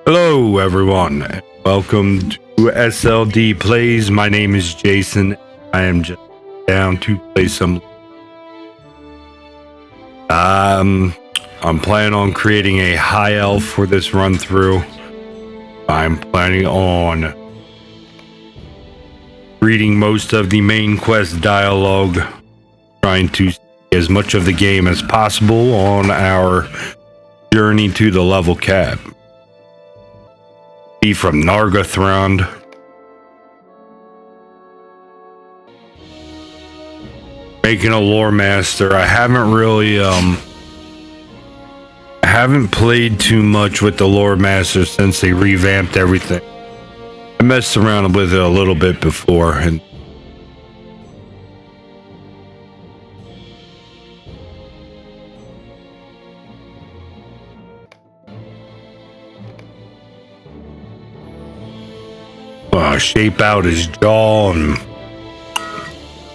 Hello everyone, and welcome to SLD Plays. My name is Jason. I am just down to play some. I'm planning on creating a high elf for this run through. I'm planning on reading most of the main quest dialogue, trying to see as much of the game as possible on our journey to the level cap. From Nargothrond. Making a Lore-master. I haven't really played too much with the Lore-master since they revamped everything. I messed around with it a little bit before and shape out his jaw and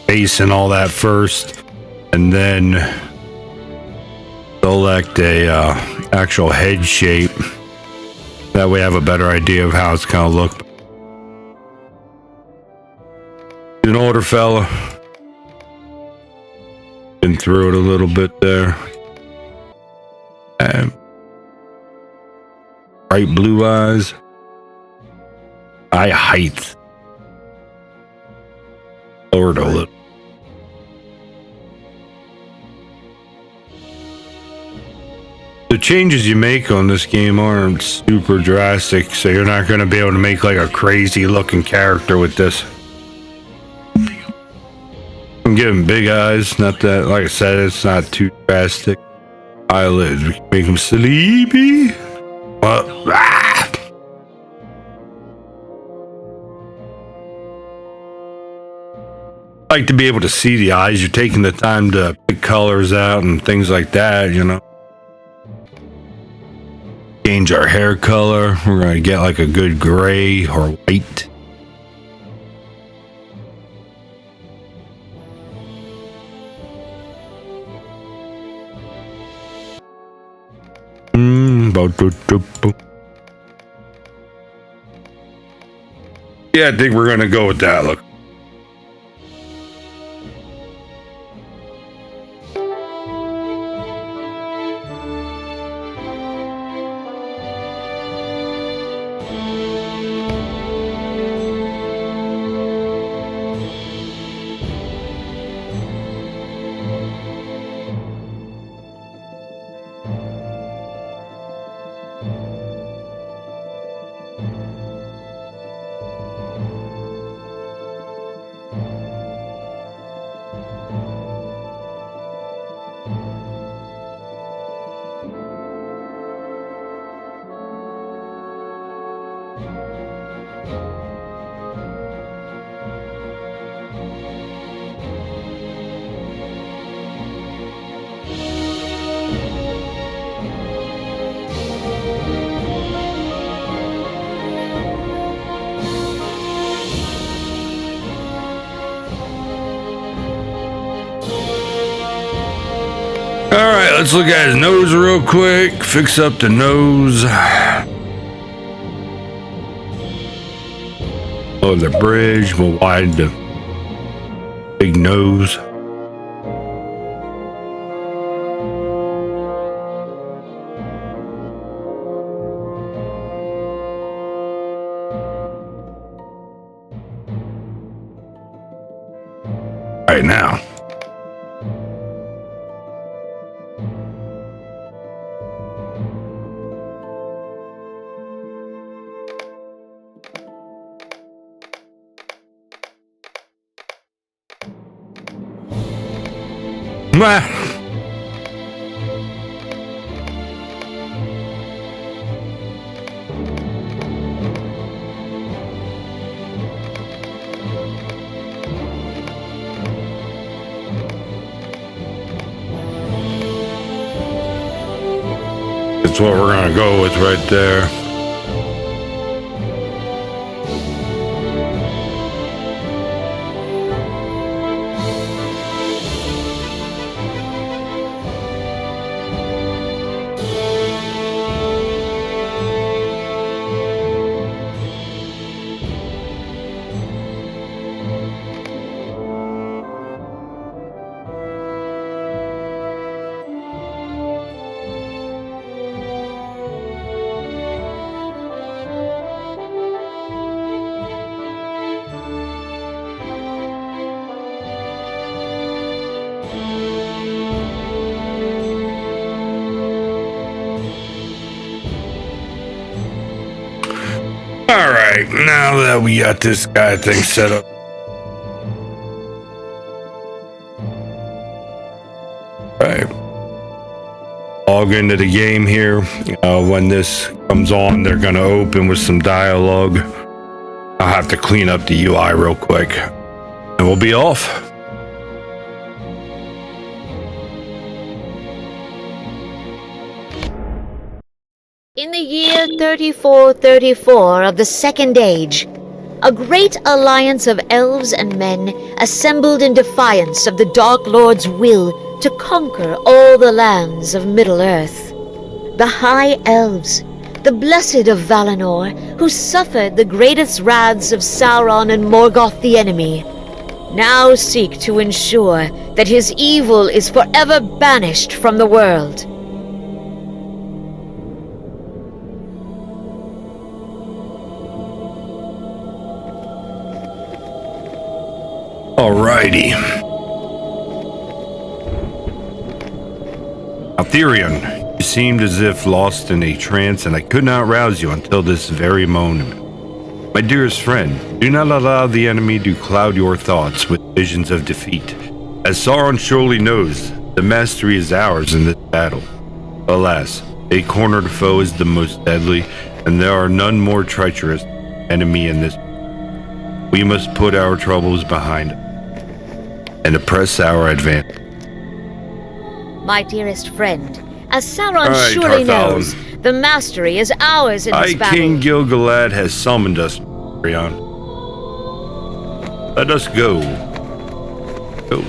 face and all that first, and then select a actual head shape. That way I have a better idea of how it's gonna look. In order, fella. Been through it a little bit there. Bright blue eyes. Eye height. Lowered a little. The changes you make on this game aren't super drastic, so you're not going to be able to make like a crazy looking character with this. I'm giving big eyes, not that, like I said, it's not too drastic. Eyelids, we can make them sleepy. Like to be able to see the eyes. You're taking the time to pick colors out and things like that, you know. Change our hair color. We're going to get like a good gray or white. Yeah, I think we're going to go with that look. Alright, let's look at his nose real quick. Fix up the nose. Lower the bridge. We'll widen the big nose. Right now. That's what we're gonna go with right there. Alright, now that we got this guy thing set up. Alright. Log into the game here. When this comes on, they're going to open with some dialogue. I'll have to clean up the UI real quick. And we'll be off. In the year 3434 of the Second Age, a great alliance of elves and men assembled in defiance of the Dark Lord's will to conquer all the lands of Middle-earth. The High Elves, the Blessed of Valinor, who suffered the greatest wraths of Sauron and Morgoth the enemy, now seek to ensure that his evil is forever banished from the world. Alrighty. Altherion, you seemed as if lost in a trance, and I could not rouse you until this very moment. My dearest friend, do not allow the enemy to cloud your thoughts with visions of defeat. As Sauron surely knows, the mastery is ours in this battle. Alas, a cornered foe is the most deadly, and there are none more treacherous enemy in this. We must put our troubles behind us and press our advance. My dearest friend, as Sauron surely knows, the mastery is ours in this battle. King Gil-galad has summoned us, Rion. Let us go. Go.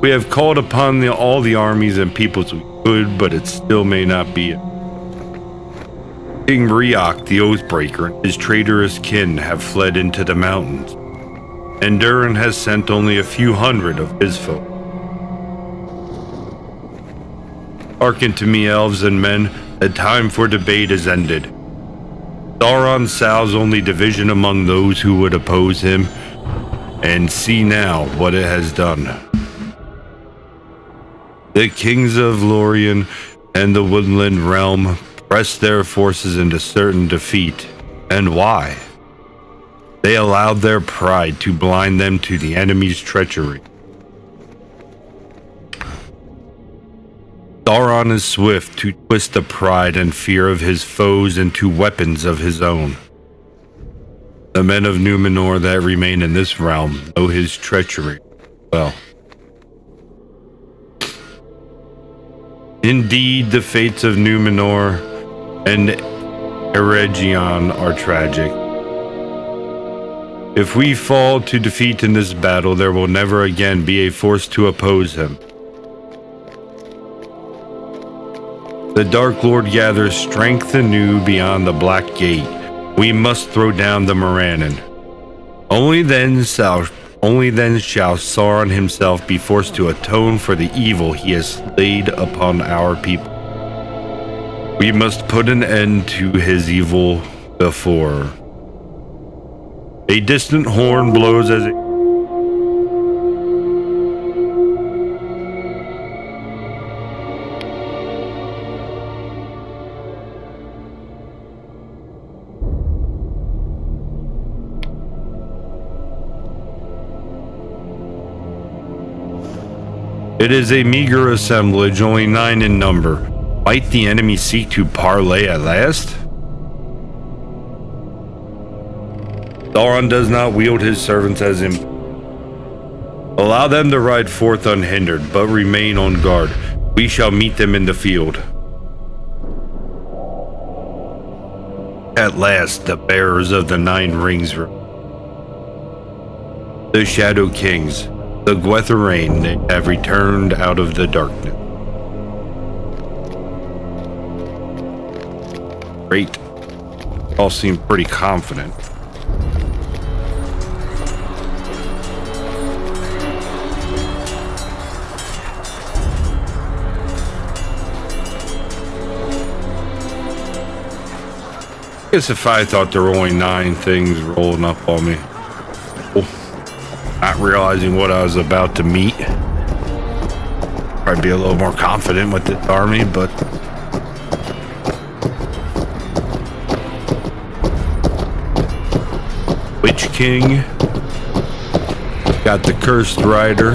We have called upon all the armies and peoples we could, but it still may not be it. King Riok, the Oathbreaker, and his traitorous kin have fled into the mountains, and Durin has sent only a few hundred of his folk. Hearken to me, elves and men, the time for debate is ended. Sauron sows only division among those who would oppose him, and see now what it has done. The kings of Lorien and the Woodland Realm pressed their forces into certain defeat. And why? They allowed their pride to blind them to the enemy's treachery. Sauron is swift to twist the pride and fear of his foes into weapons of his own. The men of Numenor that remain in this realm know his treachery well. Indeed, the fates of Numenor and Eregion are tragic. If we fall to defeat in this battle, there will never again be a force to oppose him. The Dark Lord gathers strength anew beyond the Black Gate. We must throw down the Morannon. Only then shall Sauron himself be forced to atone for the evil he has laid upon our people. We must put an end to his evil before. A distant horn blows as it... It is a meager assemblage, only 9 in number. Might the enemy seek to parley at last? Sauron does not wield his servants as him. Allow them to ride forth unhindered, but remain on guard. We shall meet them in the field. At last, the bearers of the 9 rings, the Shadow Kings, the Gwytherain, they have returned out of the darkness. Great. All seem pretty confident. I guess if I thought there were only 9 things rolling up on me, not realizing what I was about to meet. probably be a little more confident with this army, but Witch King, got the Cursed Rider,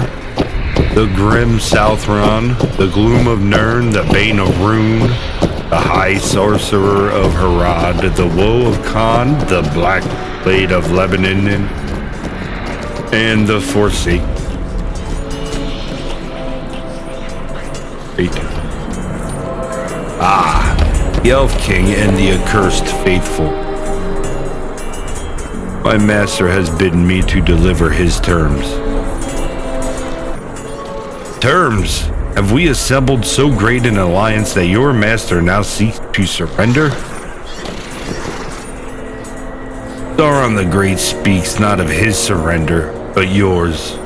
the Grim Southron, the Gloom of Nirn, the Bane of Rune, the High Sorcerer of Harad, the Woe of Khan, the Black Blade of Lebanon, and the Forsaken. The Elf King and the Accursed Faithful. My master has bidden me to deliver his terms. Terms? Have we assembled so great an alliance that your master now seeks to surrender? Sauron the Great speaks not of his surrender, but yours.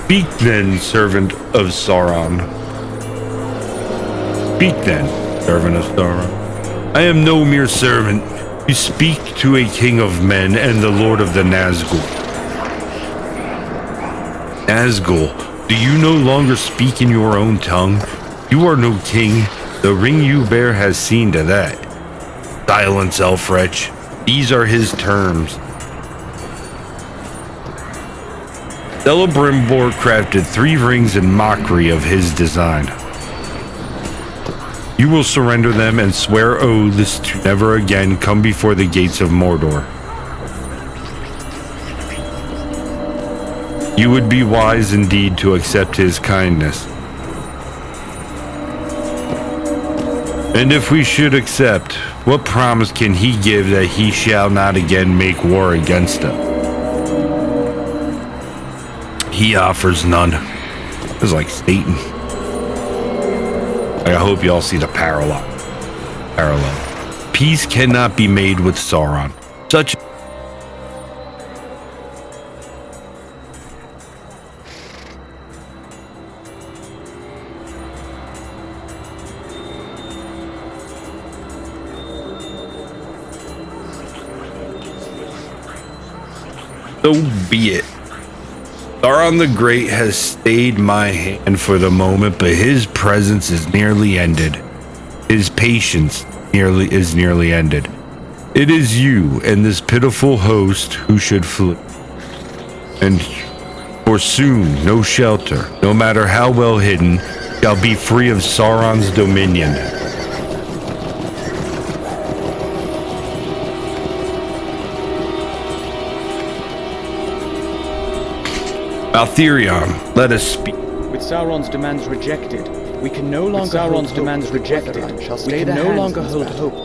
Speak then, servant of Sauron. Speak then, servant of Sauron. I am no mere servant. You speak to a king of men and the lord of the Nazgul. Nazgul, do you no longer speak in your own tongue? You are no king. The ring you bear has seen to that. Silence, elf wretch. These are his terms. Celebrimbor crafted 3 rings in mockery of his design. You will surrender them and swear oaths to never again come before the gates of Mordor. You would be wise indeed to accept his kindness. And if we should accept, what promise can he give that he shall not again make war against us? He offers none. It's like Satan. I hope you all see the parallel. Peace cannot be made with Sauron. Such so be it. Sauron the Great has stayed my hand for the moment, but his presence is nearly ended. His patience is nearly ended. It is you and this pitiful host who should flee. And for soon no shelter, no matter how well hidden, shall be free of Sauron's dominion. Altherion, let us speak. With Sauron's demands rejected, we can no longer hold hope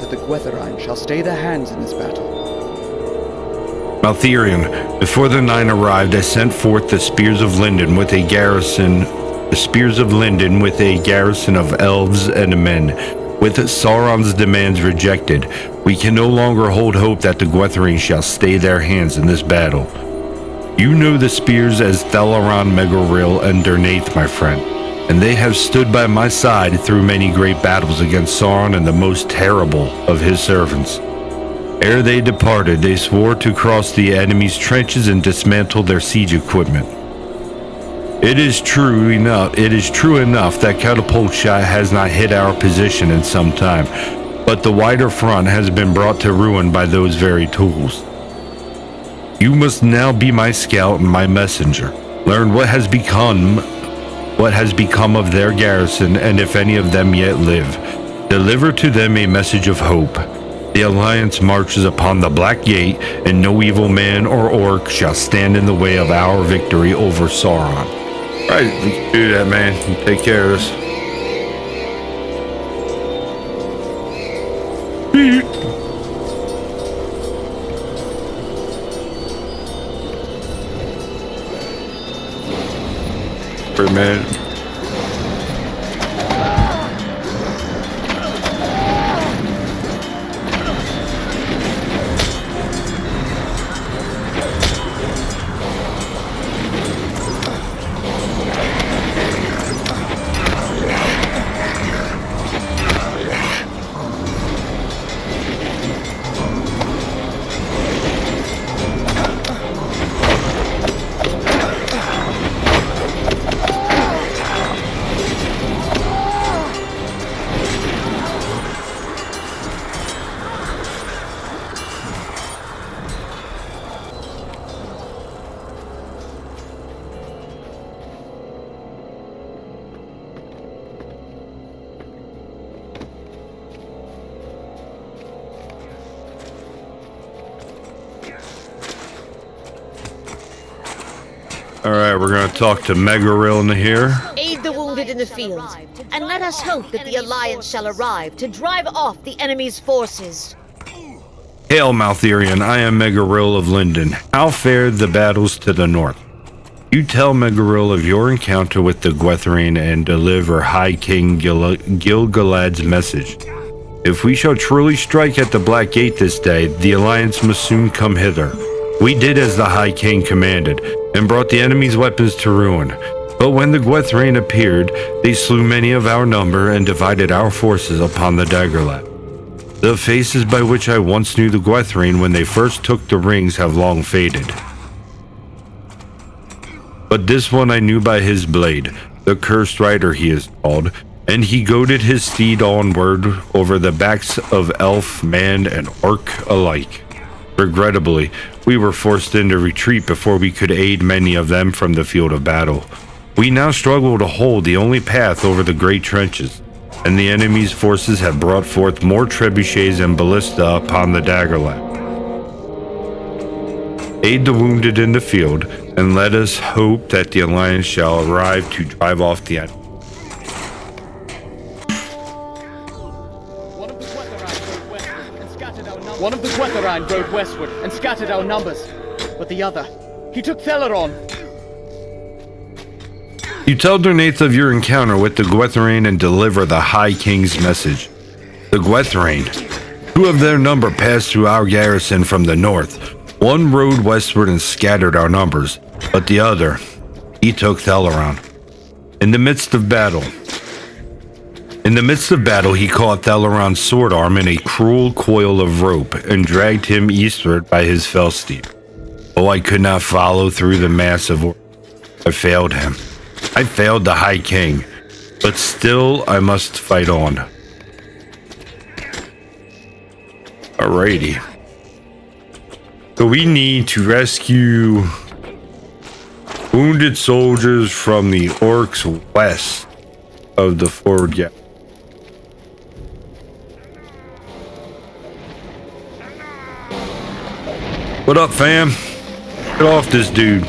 that the Gwythrine shall stay their hands in this battle. Maltherion, before the 9 arrived, I sent forth the Spears of Linden with a garrison of elves and men. With Sauron's demands rejected, we can no longer hold hope that the Gwythrine shall stay their hands in this battle. You know the spears as Thalaron, Megaril, and Dernath, my friend, and they have stood by my side through many great battles against Sauron and the most terrible of his servants. Ere they departed, they swore to cross the enemy's trenches and dismantle their siege equipment. It is true enough that catapult shot has not hit our position in some time, but the wider front has been brought to ruin by those very tools. You must now be my scout and my messenger. Learn what has become of their garrison, and if any of them yet live. Deliver to them a message of hope. The Alliance marches upon the Black Gate, and no evil man or orc shall stand in the way of our victory over Sauron. Right, we can do that, man. You take care of this. Man. Alright, we're gonna talk to Megaril here. Aid the wounded in the field, and let us hope that the Alliance shall arrive to drive off the enemy's forces. Hail, Maltherian, I am Megaril of Linden. How fared the battles to the north? You tell Megaril of your encounter with the Gwethrine and deliver High King Gil-galad's message. If we shall truly strike at the Black Gate this day, the Alliance must soon come hither. We did as the High King commanded, and brought the enemy's weapons to ruin. But when the Gwethrine appeared, they slew many of our number and divided our forces upon the Daggerlap. The faces by which I once knew the Gwethrine when they first took the rings have long faded. But this one I knew by his blade, the Cursed Rider he is called, and he goaded his steed onward over the backs of elf, man, and orc alike. Regrettably, we were forced into retreat before we could aid many of them from the field of battle. We now struggle to hold the only path over the great trenches, and the enemy's forces have brought forth more trebuchets and ballista upon the Daggerlap. Aid the wounded in the field, and let us hope that the Alliance shall arrive to drive off the enemy. One of the Gwethrine rode westward and scattered our numbers, but the other, he took Theleron. You tell Dernath of your encounter with the Gwethrine and deliver the High King's message. The Gwethrine, two of their number passed through our garrison from the north. One rode westward and scattered our numbers, but the other, he took Theleron. In the midst of battle, he caught Theleron's sword arm in a cruel coil of rope and dragged him eastward by his fell steep. Oh, I could not follow through the mass of I failed him. I failed the High King, but still I must fight on. Alrighty. So we need to rescue wounded soldiers from the orcs west of the forward gap. What up, fam? Get off this dude.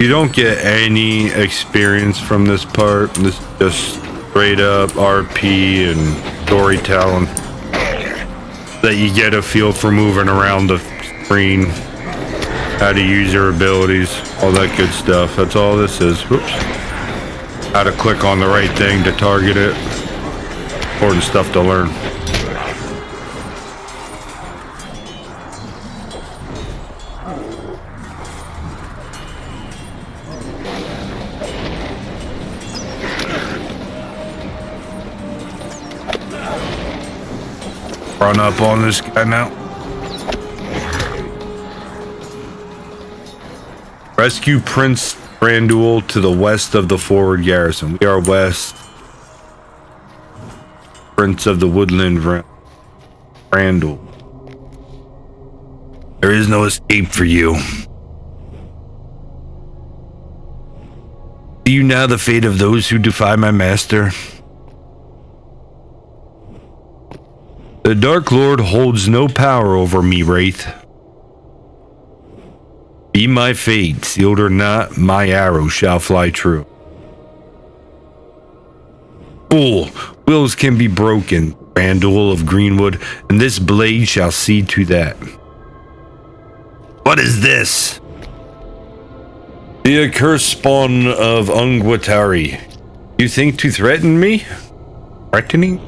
You don't get any experience from this part. This is just straight up RP and storytelling that you get a feel for moving around the screen, how to use your abilities, all that good stuff. That's all this is. Whoops. How to click on the right thing to target it. Important stuff to learn. Run up on this guy now. Rescue Prince Brandul to the west of the forward garrison. We are west. Prince of the Woodland Brandul. There is no escape for you. See you now the fate of those who defy my master? The Dark Lord holds no power over me, Wraith. Be my fate, sealed or not, my arrow shall fly true. Fool, wills can be broken, Brandul of Greenwood, and this blade shall see to that. What is this? The accursed spawn of Ungwatari. You think to threaten me? Threatening?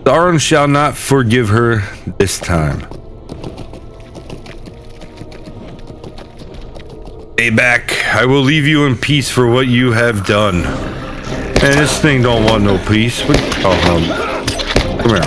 Sauron shall not forgive her this time. Stay back. I will leave you in peace for what you have done. And this thing don't want no peace. Oh, come here.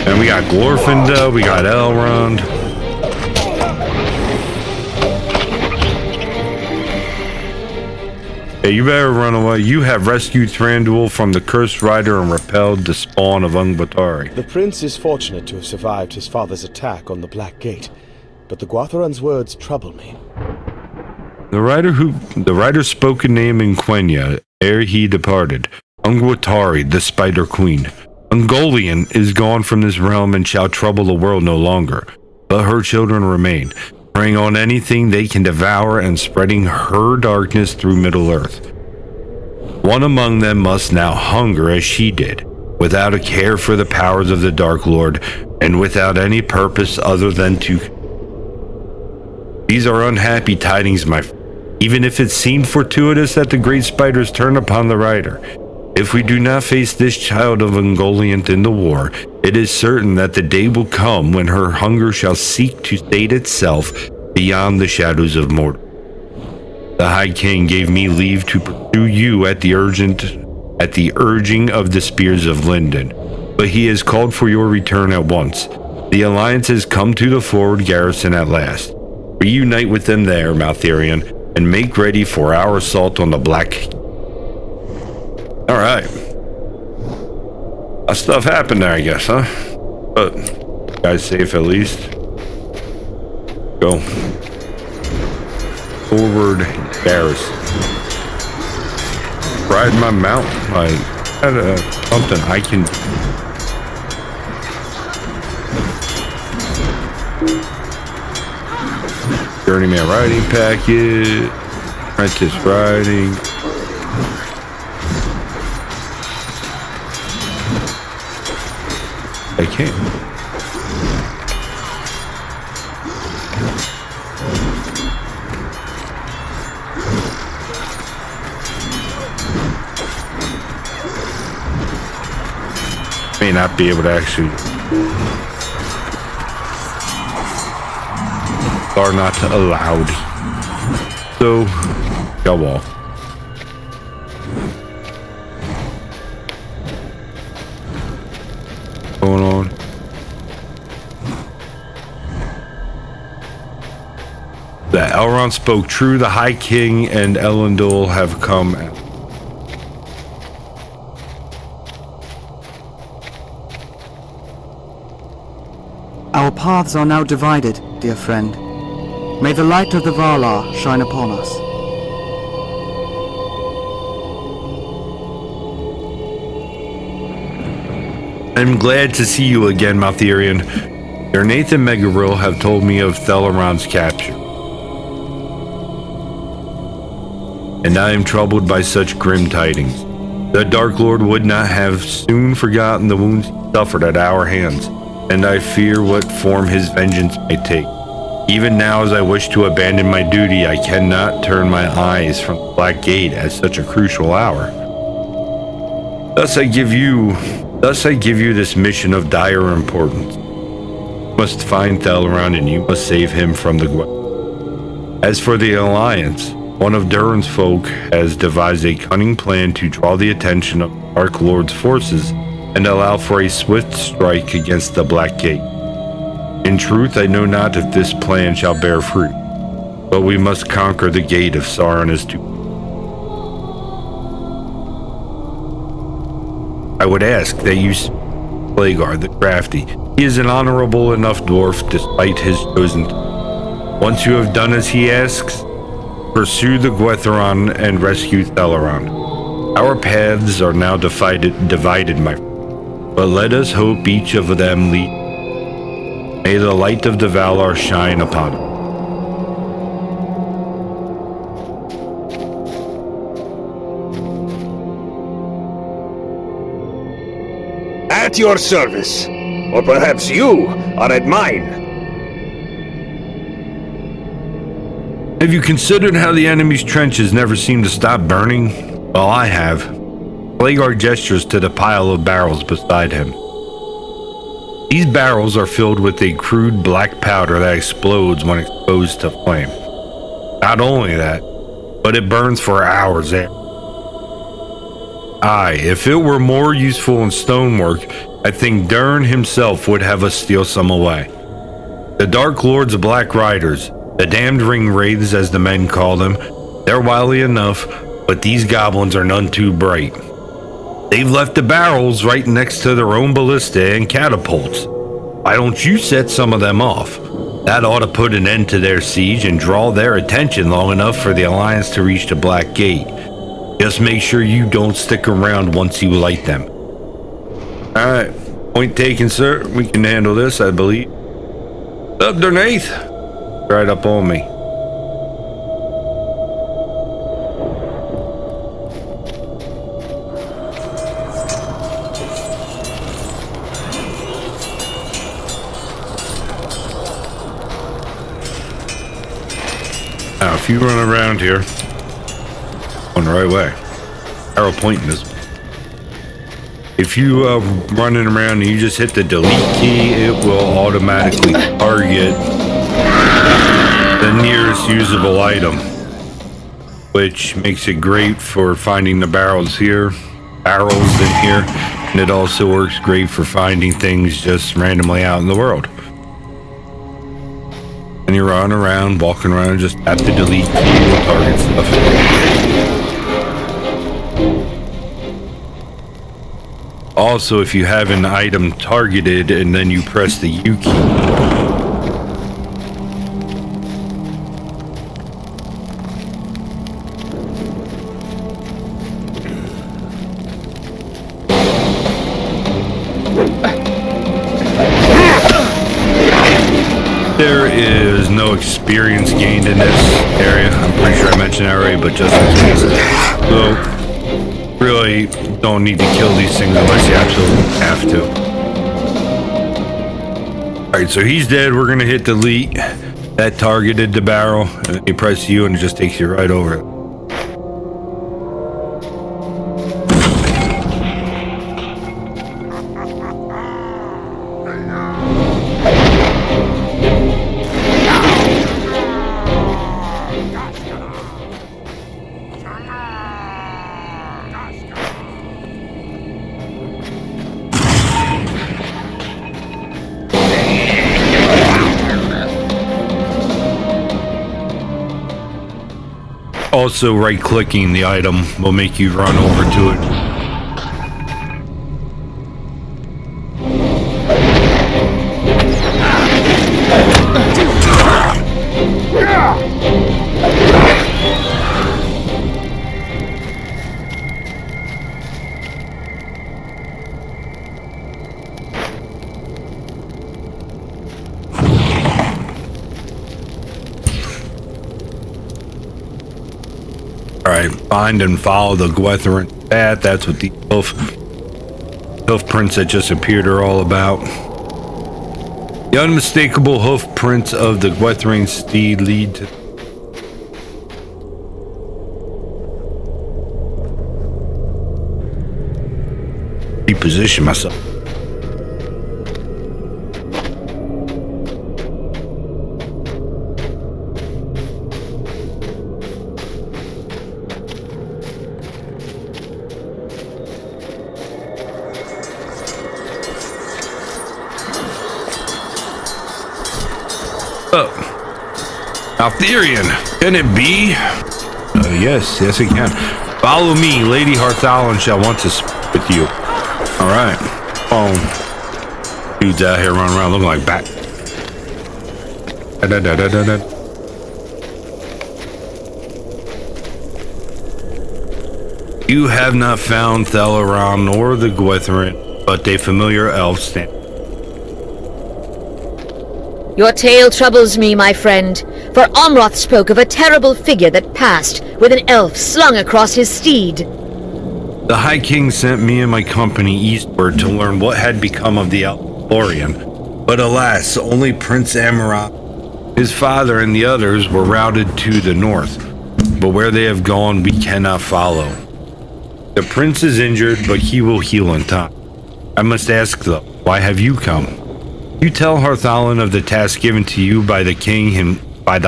And we got Glorfinda, we got Elrond. Hey, you better run away. You have rescued Thranduil from the Cursed Rider and repelled the spawn of Ungbatari. The prince is fortunate to have survived his father's attack on the Black Gate, but the Guatharan's words trouble me. The writer's spoken name in Quenya ere he departed. Ungbatari, the Spider Queen. Ungoliant is gone from this realm and shall trouble the world no longer, but her children remain, preying on anything they can devour and spreading her darkness through Middle-earth. One among them must now hunger as she did, without a care for the powers of the Dark Lord, and without any purpose other than to... These are unhappy tidings, my friend, even if it seemed fortuitous that the great spiders turn upon the rider. If we do not face this child of Ungoliant in the war, it is certain that the day will come when her hunger shall seek to sate itself beyond the shadows of Mordor. The High King gave me leave to pursue you at the urging of the Spears of Linden, but he has called for your return at once. The Alliance has come to the forward garrison at last. Reunite with them there, Maltherion, and make ready for our assault on the Black. Alright. Stuff happened there, I guess, huh? But, guys safe at least. Go. Forward garrison. Ride my mount. Like, something I can... Journeyman riding packet. Apprentice riding. I can't. May not be able to actually. Are not allowed. So, go off. Going on. That Elrond spoke true. The High King and Elendil have come. Our paths are now divided, dear friend. May the light of the Valar shine upon us. I'm glad to see you again, Maltherion. Garnath and Megaril have told me of Thelorond's capture, and I am troubled by such grim tidings. The Dark Lord would not have soon forgotten the wounds he suffered at our hands, and I fear what form his vengeance may take. Even now, as I wish to abandon my duty, I cannot turn my eyes from the Black Gate at such a crucial hour. Thus I give you this mission of dire importance. You must find Thelorond and you must save him from the Gwent. As for the Alliance, one of Durin's folk has devised a cunning plan to draw the attention of the Dark Lord's forces and allow for a swift strike against the Black Gate. In truth, I know not if this plan shall bear fruit, but we must conquer the gate if Sauron is to. I would ask that you Plagueard the Crafty. He is an honorable enough dwarf despite his chosen. Once you have done as he asks, pursue the Guatharan and rescue Thelorond. Our paths are now divided, my friend, but let us hope each of them lead. May the light of the Valar shine upon him. At your service. Or perhaps you are at mine. Have you considered how the enemy's trenches never seem to stop burning? Well, I have. Plagueard gestures to the pile of barrels beside him. These barrels are filled with a crude black powder that explodes when exposed to flame. Not only that, but it burns for hours after. Aye, if it were more useful in stonework, I think Durin himself would have us steal some away. The Dark Lord's Black Riders, the damned ring wraiths as the men call them, they're wily enough, but these goblins are none too bright. They've left the barrels right next to their own ballista and catapults. Why don't you set some of them off? That ought to put an end to their siege and draw their attention long enough for the Alliance to reach the Black Gate. Just make sure you don't stick around once you light them. Alright, point taken, sir. We can handle this, I believe. Underneath. Right up on me. Now, if you run around here, going the right way, arrow pointing this way. If you running around and you just hit the delete key, it will automatically target the nearest usable item, which makes it great for finding the barrels in here, and it also works great for finding things just randomly out in the world. And you're running around, walking around, just tap the delete key to target stuff. Also, if you have an item targeted and then you press the U key, there is no experience gained in this area. I'm pretty sure I mentioned that already, but just in case. So, really don't need to kill these things unless you absolutely have to. Alright, so he's dead. We're going to hit delete. That targeted the barrel. And then you press U and it just takes you right over it. Also, right-clicking the item will make you run over to it. Alright, find and follow the Gwethran path. That's what the hoof prints that just appeared are all about. The unmistakable hoof prints of the Gwethran steed lead to... Reposition myself. Altherian, can it be? Yes, it can. Follow me. Lady Harthalon shall want to speak with you. Alright. Dudes out here running around looking like bat. You have not found Thelaron nor the Gwethran, but a familiar elf stand. Your tale troubles me, my friend, for Amroth spoke of a terrible figure that passed with an elf slung across his steed. The High King sent me and my company eastward to learn what had become of the elf Lorian, but alas, only Prince Amaroth, his father, and the others were routed to the north, but where they have gone we cannot follow. The prince is injured, but he will heal in time. I must ask though, why have you come? You tell Harthalon of the task given to you by the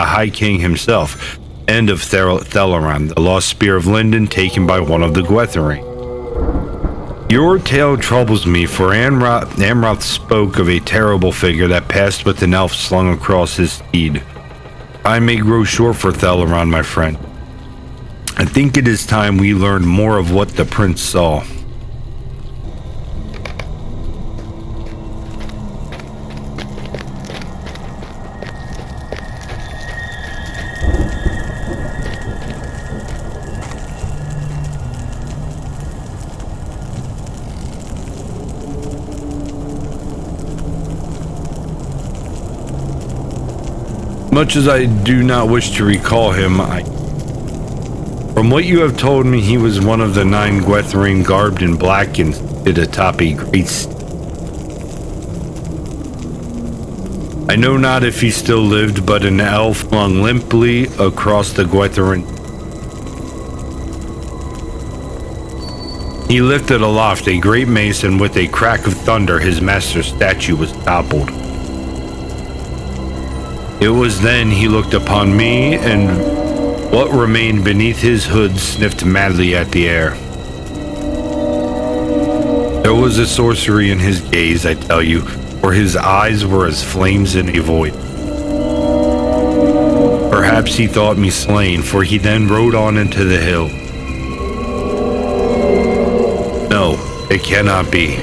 High King himself, and of Thelaron, the lost spear of Linden taken by one of the Gwethari. Your tale troubles me, for Amroth spoke of a terrible figure that passed with an elf slung across his steed. I may grow short for Thelaron, my friend. I think it is time we learned more of what the prince saw. Much as I do not wish to recall him, from what you have told me, he was one of the 9 Gwethrine garbed in black and stood atop a great I know not if he still lived, but an elf flung limply across the Gwethrine. He lifted aloft a great mace, and with a crack of thunder, his master's statue was toppled. It was then he looked upon me, and what remained beneath his hood sniffed madly at the air. There was a sorcery in his gaze, I tell you, for his eyes were as flames in a void. Perhaps he thought me slain, for he then rode on into the hill. No, it cannot be.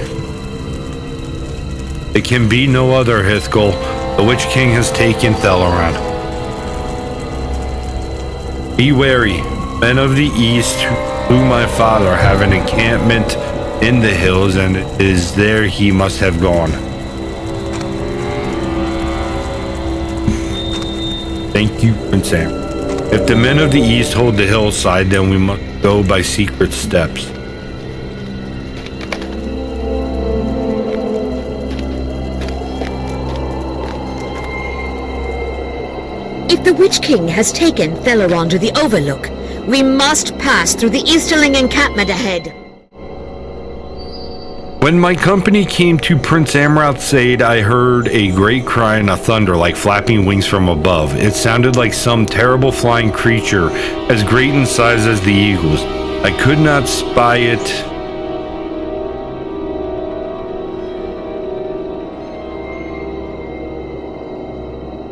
It can be no other, Hithgol. The Witch King has taken Theleron. Be wary, men of the east, who my father have an encampment in the hills, and it is there he must have gone. Thank you, Prince Amber. If the men of the east hold the hillside, then we must go by secret steps. If the Witch King has taken Theleron to the Overlook, we must pass through the Easterling encampment ahead. When my company came to Prince Amrath's aid, I heard a great cry and a thunder like flapping wings from above. It sounded like some terrible flying creature, as great in size as the eagles. I could not spy it.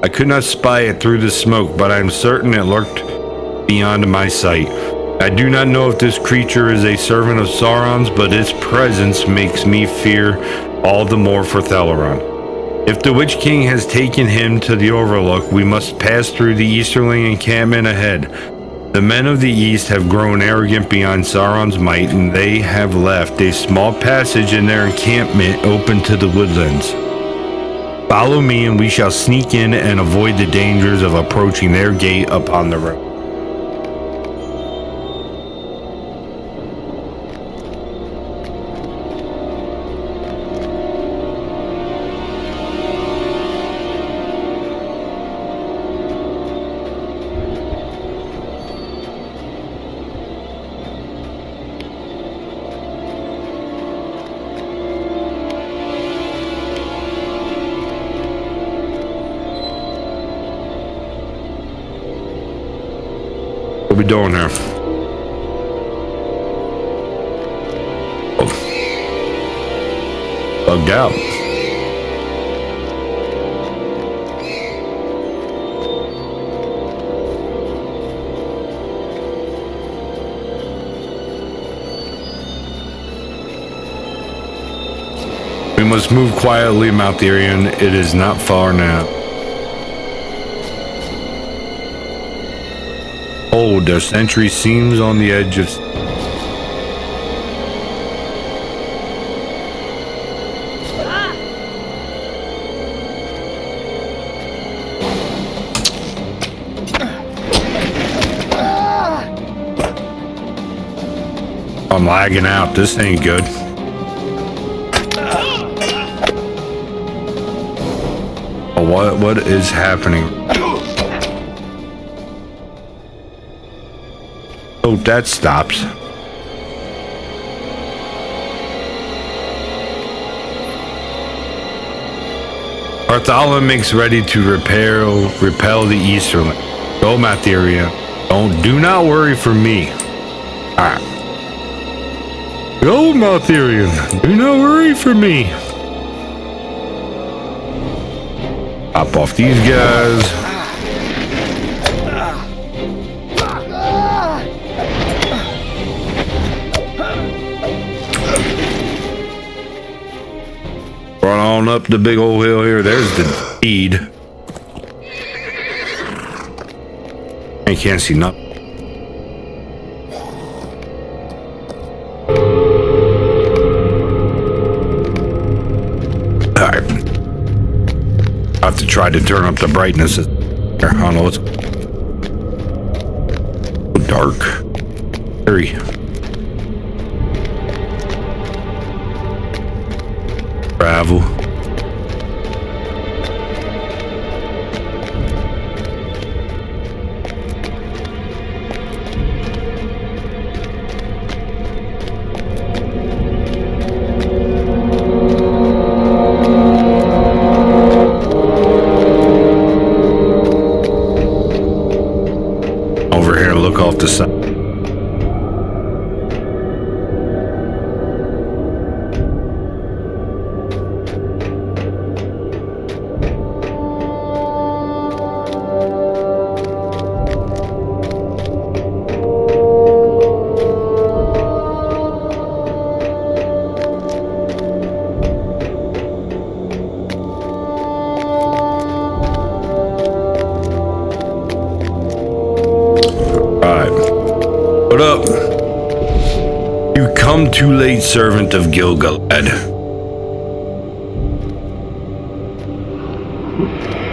I could not spy it through the smoke, but I am certain it lurked beyond my sight. I do not know if this creature is a servant of Sauron's, but its presence makes me fear all the more for Theleron. If the Witch King has taken him to the Overlook, we must pass through the Easterling encampment ahead. The men of the East have grown arrogant beyond Sauron's might, and they have left a small passage in their encampment open to the woodlands. Follow me, and we shall sneak in and avoid the dangers of approaching their gate upon the road. What are we doing here? Oh. Bugged out. We must move quietly, Maltherian. It is not far now. Hold, their sentry seems on the edge of... I'm lagging out. This ain't good. Oh, what is happening? Oh, that stops. Barthala makes ready to repel the Easterling. Go, Maltheria. Do not worry for me. Alright. Go, Maltherian. Do not worry for me. Pop off these guys. up the big old hill here. There's the deed. I can't see nothing. Alright. I have to try to turn up the brightness. I don't know what's dark. Very. Travel. Over here, look off the side. What up? You come too late, servant of Gil-galad.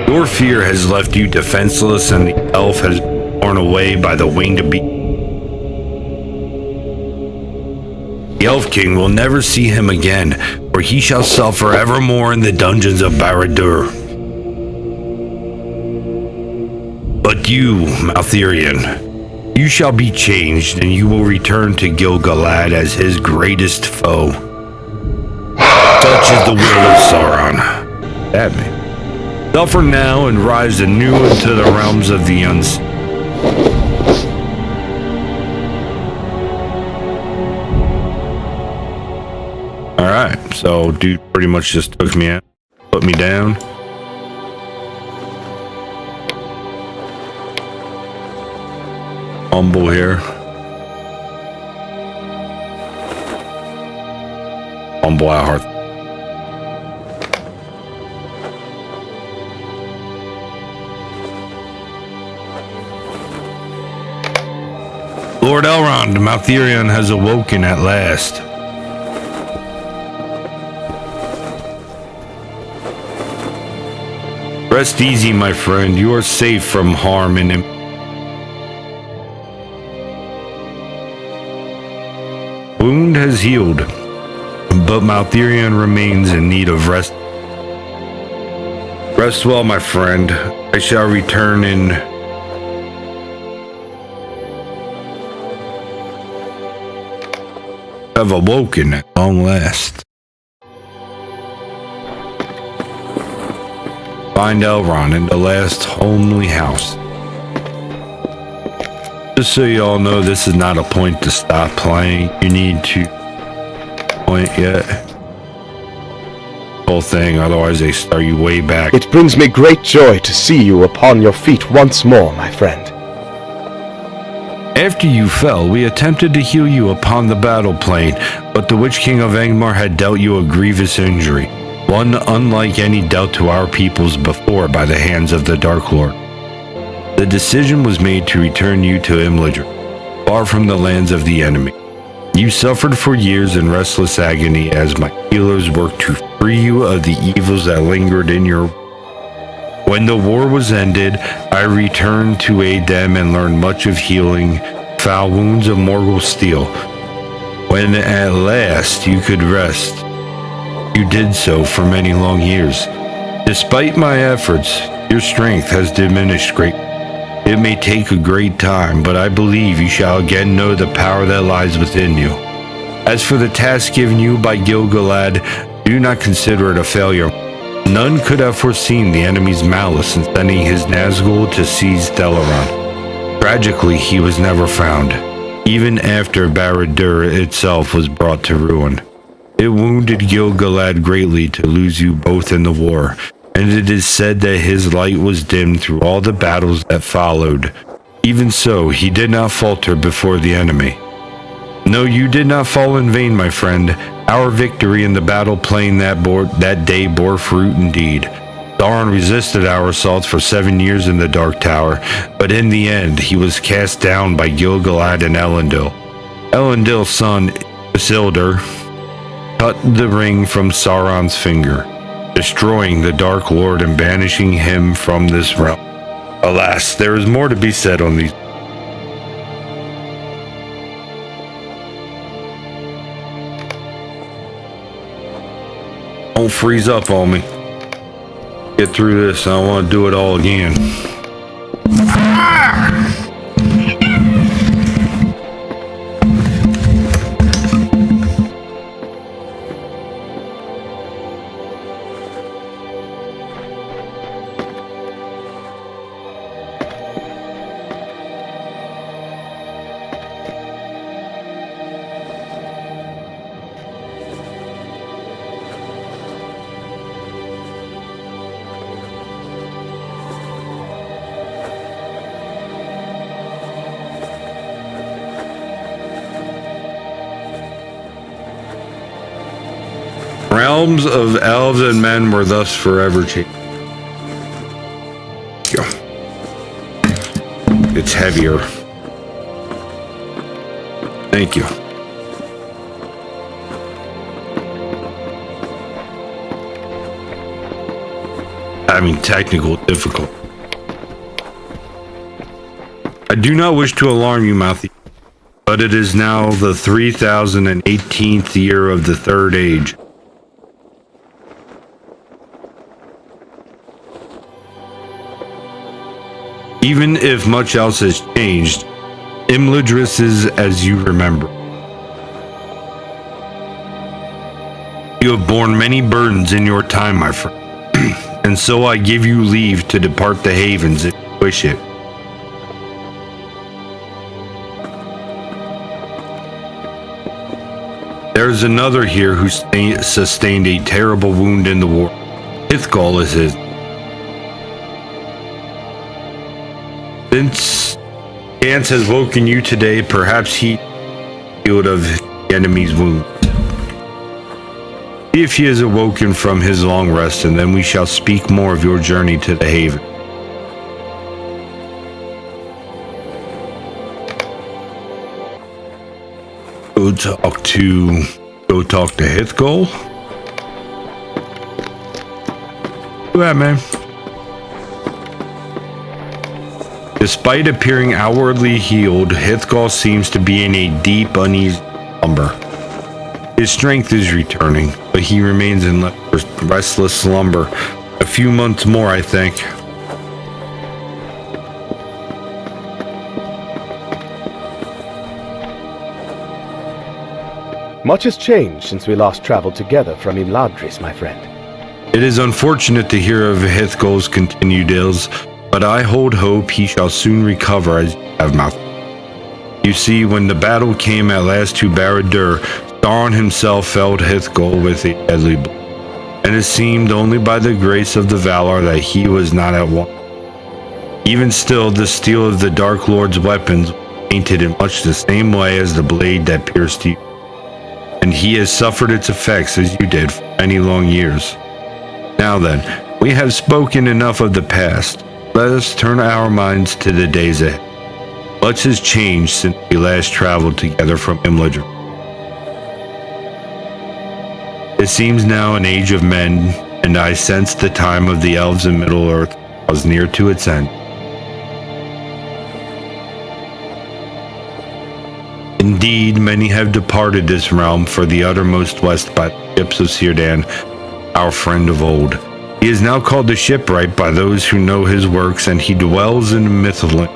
Your fear has left you defenseless, and the elf has been torn away by the winged beast. The Elf King will never see him again, for he shall suffer evermore in the dungeons of Barad-dûr. But you, Maltherion, you shall be changed, and you will return to Gil-galad as his greatest foe. Such is the will of Sauron. At me. Suffer now and rise anew into the realms of the unseen. Alright, so dude pretty much just took me out, put me down. Humble here. Humble at heart. Lord Elrond, Maltherion has awoken at last. Rest easy, my friend. You are safe from harm and wound has healed, but Maltherion remains in need of rest. Rest well, my friend. I shall return in... have awoken at long last. Find Elrond in the last homely house. Just so you all know, this is not a point to stop playing. You need to point yet. Whole thing, otherwise they start you way back. It brings me great joy to see you upon your feet once more, my friend. After you fell, we attempted to heal you upon the battle plane, but the Witch King of Angmar had dealt you a grievous injury, one unlike any dealt to our peoples before by the hands of the Dark Lord. The decision was made to return you to Imladr, far from the lands of the enemy. You suffered for years in restless agony as my healers worked to free you of the evils that lingered in your... When the war was ended, I returned to aid them and learned much of healing foul wounds of mortal steel. When at last you could rest, you did so for many long years. Despite my efforts, your strength has diminished greatly. It may take a great time, but I believe you shall again know the power that lies within you. As for the task given you by Gil-galad, do not consider it a failure. None could have foreseen the enemy's malice in sending his Nazgul to seize Dalaran. Tragically, he was never found, even after Barad-dûr itself was brought to ruin. It wounded Gil-galad greatly to lose you both in the war, and it is said that his light was dimmed through all the battles that followed. Even so, he did not falter before the enemy. No, you did not fall in vain, my friend. Our victory in the battle plain that day bore fruit indeed. Sauron resisted our assaults for 7 years in the Dark Tower, but in the end he was cast down by Gil-galad and Elendil. Elendil's son, Isildur, cut the ring from Sauron's finger, destroying the Dark Lord and banishing him from this realm. Alas, there is more to be said on these. Don't freeze up on me. Get through this. I don't want to do it all again. Realms of elves and men were thus forever changed. It's heavier. Thank you. Having technical difficulty. I do not wish to alarm you, Mouthy, but it is now the 3018th year of the Third Age. Even if much else has changed, Imladris is as you remember. You have borne many burdens in your time, my friend, and so I give you leave to depart the havens if you wish it. There is another here who sustained a terrible wound in the war. Ithgol is his. Since chance has woken you today, perhaps he healed of the enemy's wounds. See if he is awoken from his long rest, and then we shall speak more of your journey to the haven. Go talk to Ithgol. Do that, man. Despite appearing outwardly healed, Ithgol seems to be in a deep, uneasy slumber. His strength is returning, but he remains in restless slumber. A few months more, I think. Much has changed since we last traveled together from Imladris, my friend. It is unfortunate to hear of Ithgol's continued ills, but I hold hope he shall soon recover as you have, mouth. You see, when the battle came at last to Barad-dûr, Sauron himself felled Ithgol with a deadly blow, and it seemed only by the grace of the Valar that he was not at war. Even still, the steel of the Dark Lord's weapons was painted in much the same way as the blade that pierced you, and he has suffered its effects as you did for many long years. Now then, we have spoken enough of the past. Let us turn our minds to the days ahead. Much has changed since we last traveled together from Imladris. It seems now an age of men, and I sense the time of the elves in Middle-earth was near to its end. Indeed, many have departed this realm for the uttermost west by the ships of Círdan, our friend of old. He is now called the Shipwright by those who know his works, and he dwells in Mithlond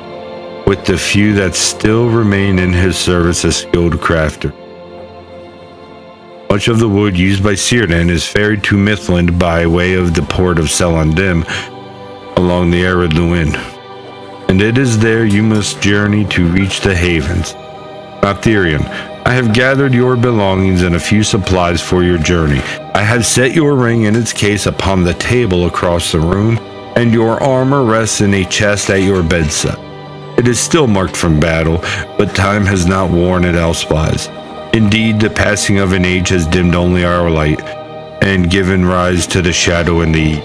with the few that still remain in his service as skilled crafter. Much of the wood used by Círdan is ferried to Mithlond by way of the port of Celandim along the arid Luin, and it is there you must journey to reach the havens. Maltherion, I have gathered your belongings and a few supplies for your journey. I have set your ring in its case upon the table across the room, and your armor rests in a chest at your bedside. It is still marked from battle, but time has not worn it elsewise. Indeed, the passing of an age has dimmed only our light, and given rise to the shadow in the east.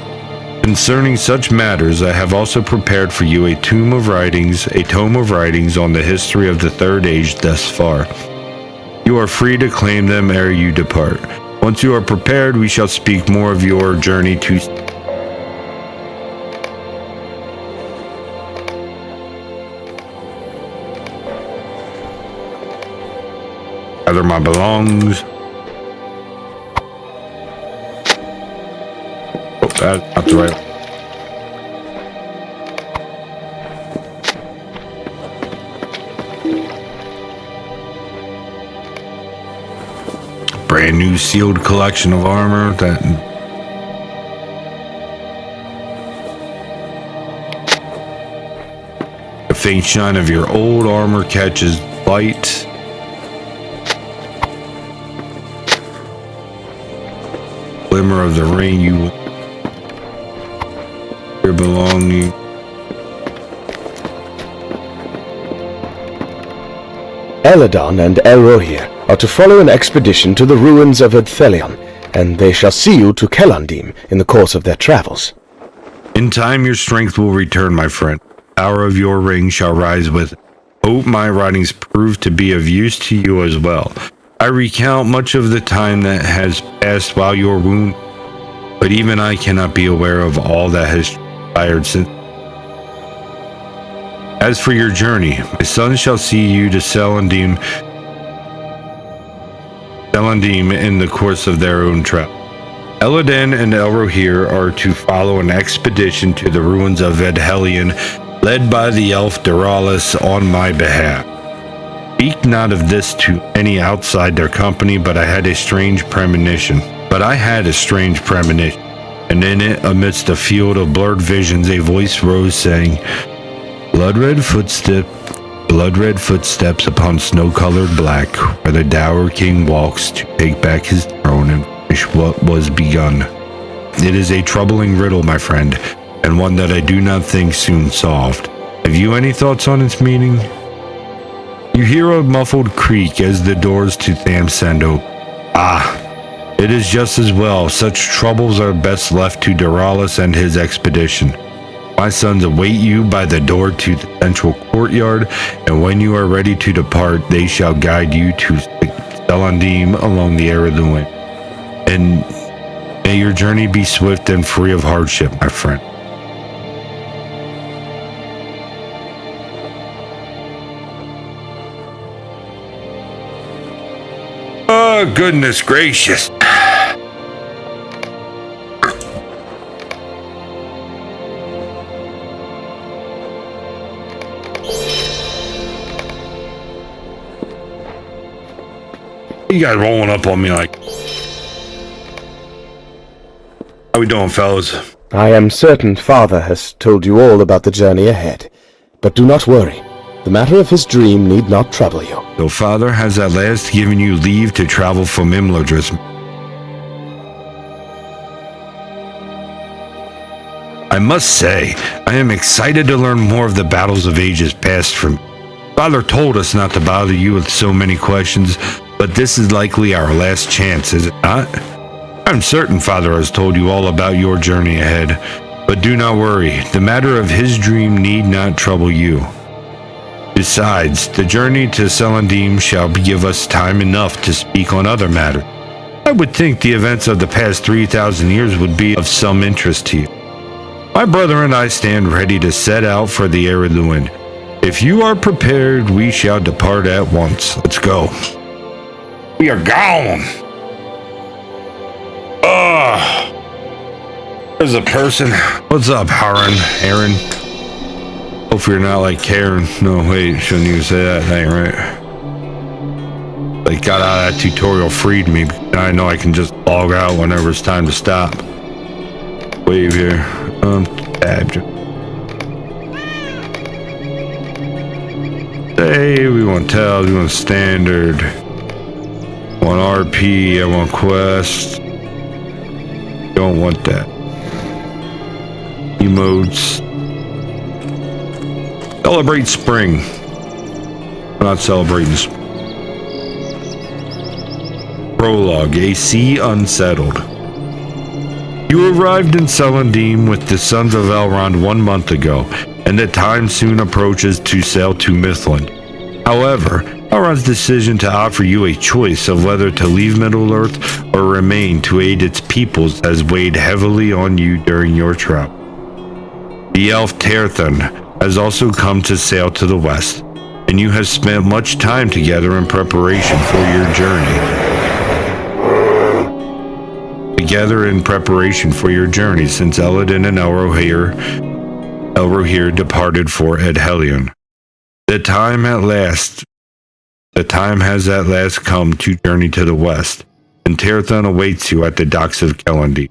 Concerning such matters, I have also prepared for you a tome of writings on the history of the Third Age thus far. You are free to claim them ere you depart. Once you are prepared, we shall speak more of your journey to... Gather my belongings. Oh, that's not the right. Brand new sealed collection of armor that... The faint shine of your old armor catches light. Glimmer of the ring you your belonging. Eladon and Elrohir are to follow an expedition to the ruins of Edthelion, and they shall see you to Kelandim in the course of their travels. In time your strength will return, my friend. The power of your ring shall rise with it. Hope my writings prove to be of use to you as well. I recount much of the time that has passed while your wound, but even I cannot be aware of all that has transpired since. As for your journey, my sons shall see you to Celandine in the course of their own travel. Eladon and Elrohir are to follow an expedition to the ruins of Edthelion, led by the elf Duralis on my behalf. Speak not of this to any outside their company, but I had a strange premonition. And in it, amidst a field of blurred visions, a voice rose saying, blood-red footsteps upon snow-colored black, where the dour king walks to take back his throne and finish what was begun. It is a troubling riddle, my friend, and one that I do not think soon solved. Have you any thoughts on its meaning? You hear a muffled creak as the doors to Thamsend open. Ah, it is just as well. Such troubles are best left to Duralis and his expedition. My sons await you by the door to the central courtyard, and when you are ready to depart, they shall guide you to Celandim along the air of the wind. And may your journey be swift and free of hardship, my friend. Oh, goodness gracious. You guys rolling up on me like... How we doing, fellas? I am certain Father has told you all about the journey ahead, but do not worry. The matter of his dream need not trouble you. So Father has at last given you leave to travel from Imladris. I must say, I am excited to learn more of the battles of ages past from you. Father told us not to bother you with so many questions, but this is likely our last chance, is it not? I'm certain Father has told you all about your journey ahead, but do not worry, the matter of his dream need not trouble you. Besides, the journey to Celandim shall give us time enough to speak on other matters. I would think the events of the past 3,000 years would be of some interest to you. My brother and I stand ready to set out for the air of the wind. If you are prepared, we shall depart at once. Let's go. We are gone. There's a person. What's up, Aaron? Hope you're not like Karen. No, wait, shouldn't even say that thing, right? Like, got out of that tutorial, freed me. Now I know I can just log out whenever it's time to stop. Wave here. Tab. Hey, we want tabs, we want standard. I want RP, I want quest. Don't want that. Emotes. Celebrate spring. I'm not celebrating spring. Prologue, a sea unsettled. You arrived in Celandine with the Sons of Elrond 1 month ago, and the time soon approaches to sail to Mithlond. However, Elrond's decision to offer you a choice of whether to leave Middle-earth or remain to aid its peoples has weighed heavily on you during your travel. The elf Tearthun has also come to sail to the west, and you have spent much time together in preparation for your journey. Since Eladin and Elrohir departed for Edhelion. The time has at last come to journey to the west, and Tearthun awaits you at the docks of Celandine.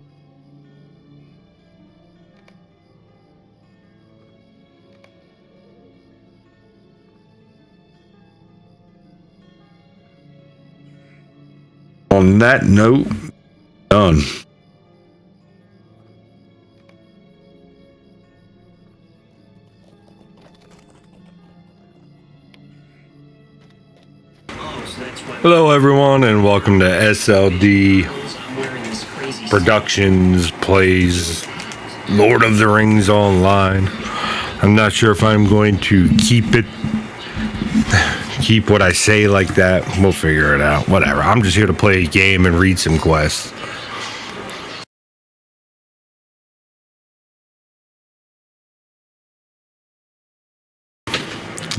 On that note, done. Hello everyone and welcome to SLD Productions Plays Lord of the Rings Online. I'm not sure if I'm going to keep what I say like that. We'll figure it out. Whatever. I'm just here to play a game and read some quests.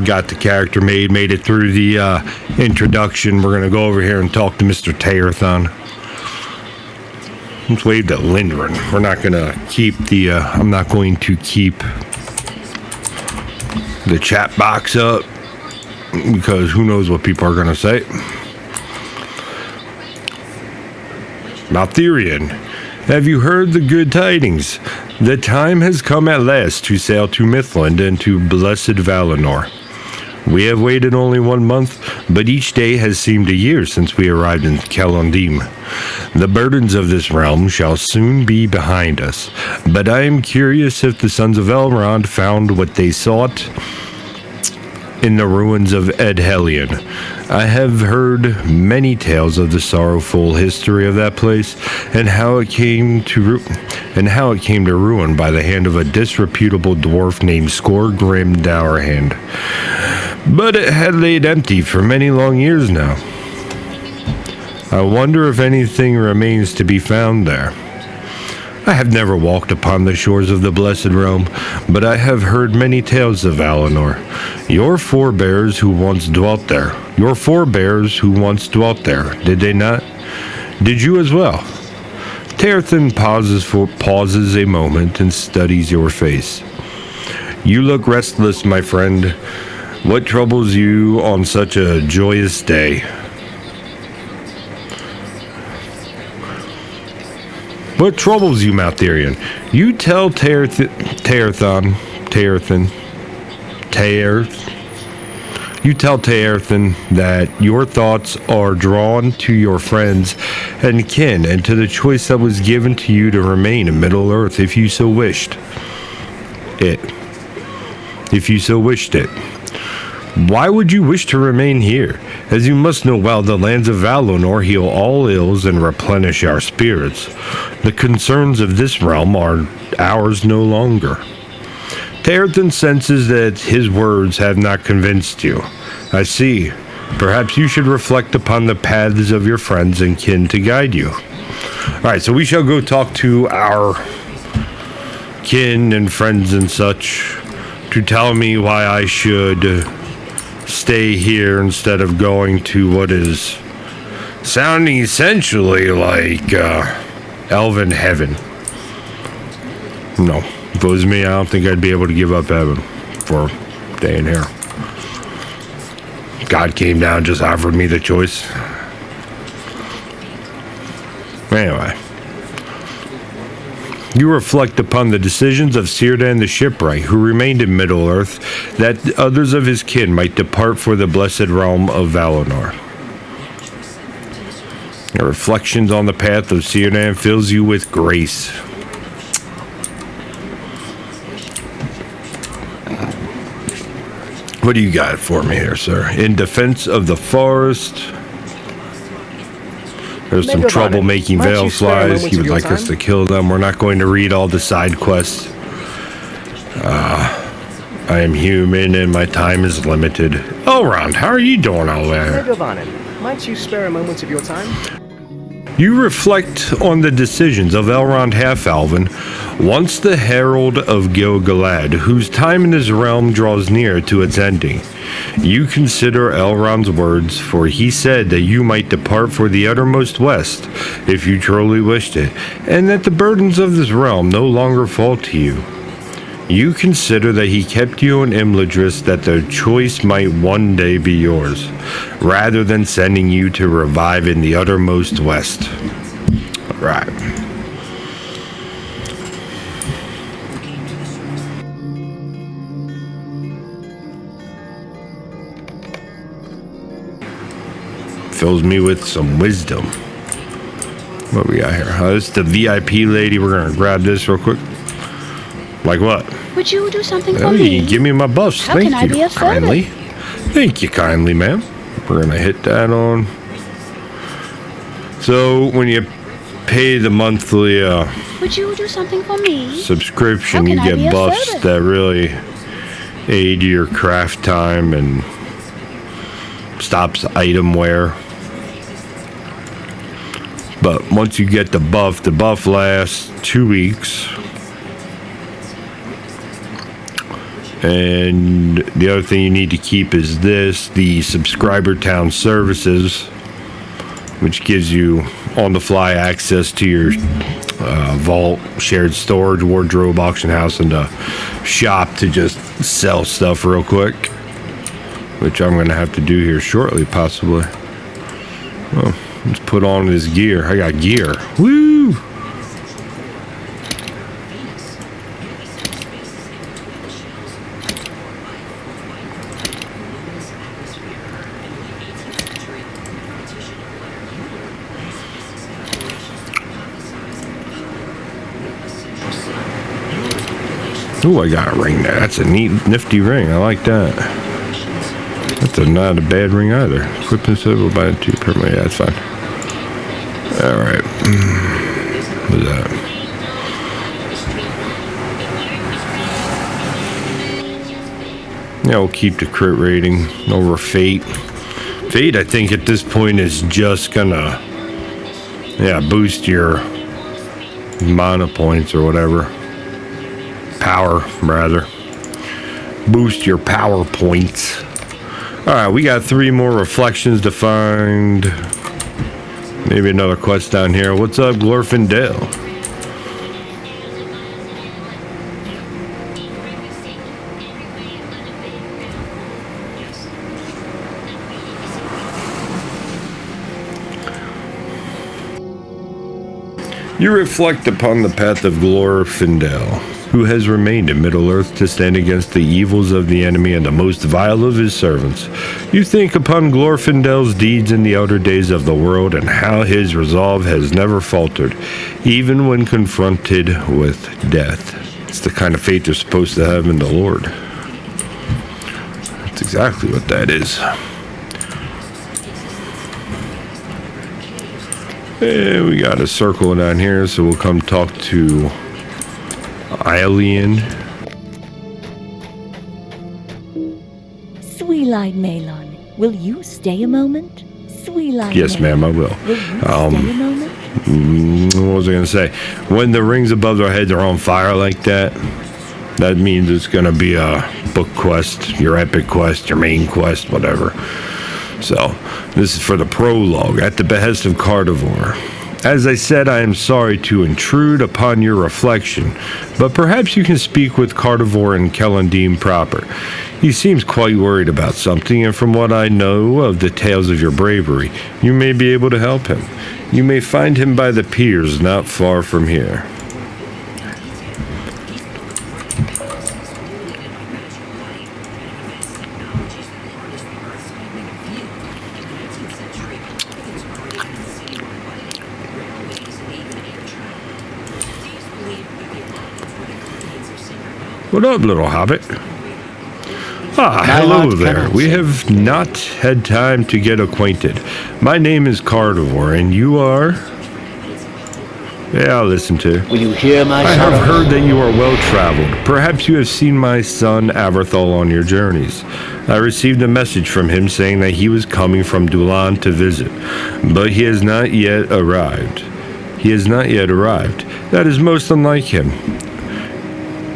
Got the character made it through the introduction. We're gonna go over here and talk to Mr. Tearthun. Let's wave to Lindren. We're not gonna keep the I'm not going to keep the chat box up because who knows what people are gonna say. Maltherian, have you heard the good tidings? The time has come at last to sail to Mithlond and to blessed Valinor. We have waited only 1 month, but each day has seemed a year since we arrived in Celandine. The burdens of this realm shall soon be behind us, but I am curious if the Sons of Elrond found what they sought in the ruins of Edhelion. I have heard many tales of the sorrowful history of that place and how it came to ruin by the hand of a disreputable dwarf named Skorgrim Dourhand. But it had laid empty for many long years now. I wonder if anything remains to be found there. I have never walked upon the shores of the Blessed Realm, but I have heard many tales of Valinor. Your forebears who once dwelt there, did they not? Did you as well? Tearthun pauses a moment and studies your face. You look restless, my friend. What troubles you on such a joyous day? What troubles you, Maltherian? You tell Tearthun that your thoughts are drawn to your friends and kin and to the choice that was given to you to remain in Middle-earth if you so wished it. Why would you wish to remain here? As you must know well, the lands of Valinor heal all ills and replenish our spirits. The concerns of this realm are ours no longer. Tearthun senses that his words have not convinced you. I see. Perhaps you should reflect upon the paths of your friends and kin to guide you. Alright, so we shall go talk to our kin and friends and such to tell me why I should stay here instead of going to what is sounding essentially like Elven heaven. No, if it was me, I don't think I'd be able to give up heaven for staying here. God came down, just offered me the choice. Anyway. You reflect upon the decisions of Círdan the Shipwright, who remained in Middle-earth, that others of his kin might depart for the blessed realm of Valinor. Your reflections on the path of Círdan fills you with grace. What do you got for me here, sir? In defense of the forest, There's some trouble making veil flies. He would like us to kill them. We're not going to read all the side quests. I am human and my time is limited. Elrond, how are you doing over there? Might you spare a moment of your time? You reflect on the decisions of Elrond Half-Elven, once the Herald of Gil-galad, whose time in his realm draws near to its ending. You consider Elrond's words, for he said that you might depart for the uttermost west, if you truly wished it, and that the burdens of this realm no longer fall to you. You consider that he kept you in Imladris that the choice might one day be yours, rather than sending you to revive in the uttermost west. Right. Fills me with some wisdom. What we got here? This is the VIP lady. We're gonna grab this real quick. Like what? Would you do something for Oh, me? you can give me my buffs. How Thank can I you be of service? kindly. Thank you kindly, ma'am. We're gonna hit that on. So when you pay the monthly Would you do something for me? subscription, How you can I be get of buffs service? that really aid your craft time and stops item wear. But once you get the buff lasts 2 weeks. And the other thing you need to keep is this, the subscriber town services, which gives you on-the-fly access to your vault, shared storage, wardrobe, auction house, and a shop to just sell stuff real quick, which I'm going to have to do here shortly, possibly. Well, let's put on this gear. I got gear. Woo! Ooh, I got a ring there. That's a neat, nifty ring. I like that. That's not a bad ring either. Equip and silver by 2 permanent. Yeah, that's fine. Alright. What's that? Yeah, we'll keep the crit rating over Fate. Fate, I think, at this point is just gonna, boost your mana points or whatever. Power, rather. Boost your power points. Alright, we got 3 more reflections to find. Maybe another quest down here. What's up, Glorfindel? You reflect upon the path of Glorfindel, who has remained in Middle-earth to stand against the evils of the enemy and the most vile of his servants. You think upon Glorfindel's deeds in the outer days of the world and how his resolve has never faltered, even when confronted with death. It's the kind of faith you're supposed to have in the Lord. That's exactly what that is. And we got a circle down here, so we'll come talk to Aelian. Sweet-eyed Malon, will you stay a moment? Sweet-eyed Yes, ma'am, I will. Will you stay a moment? What was I going to say? When the rings above their heads are on fire like that, that means it's going to be a book quest, your epic quest, your main quest, whatever. So, this is for the prologue, at the behest of Carnivore. As I said, I am sorry to intrude upon your reflection, but perhaps you can speak with Carnivore and Kellandim proper. He seems quite worried about something, and from what I know of the tales of your bravery, you may be able to help him. You may find him by the piers not far from here. What up, little hobbit? Hello there. We have not had time to get acquainted. My name is Cardivore, and you are... Yeah, I'll listen to. Will you hear my I have heard that you are well-traveled. Perhaps you have seen my son Averthal on your journeys. I received a message from him saying that he was coming from Dulan to visit, but he has not yet arrived. That is most unlike him.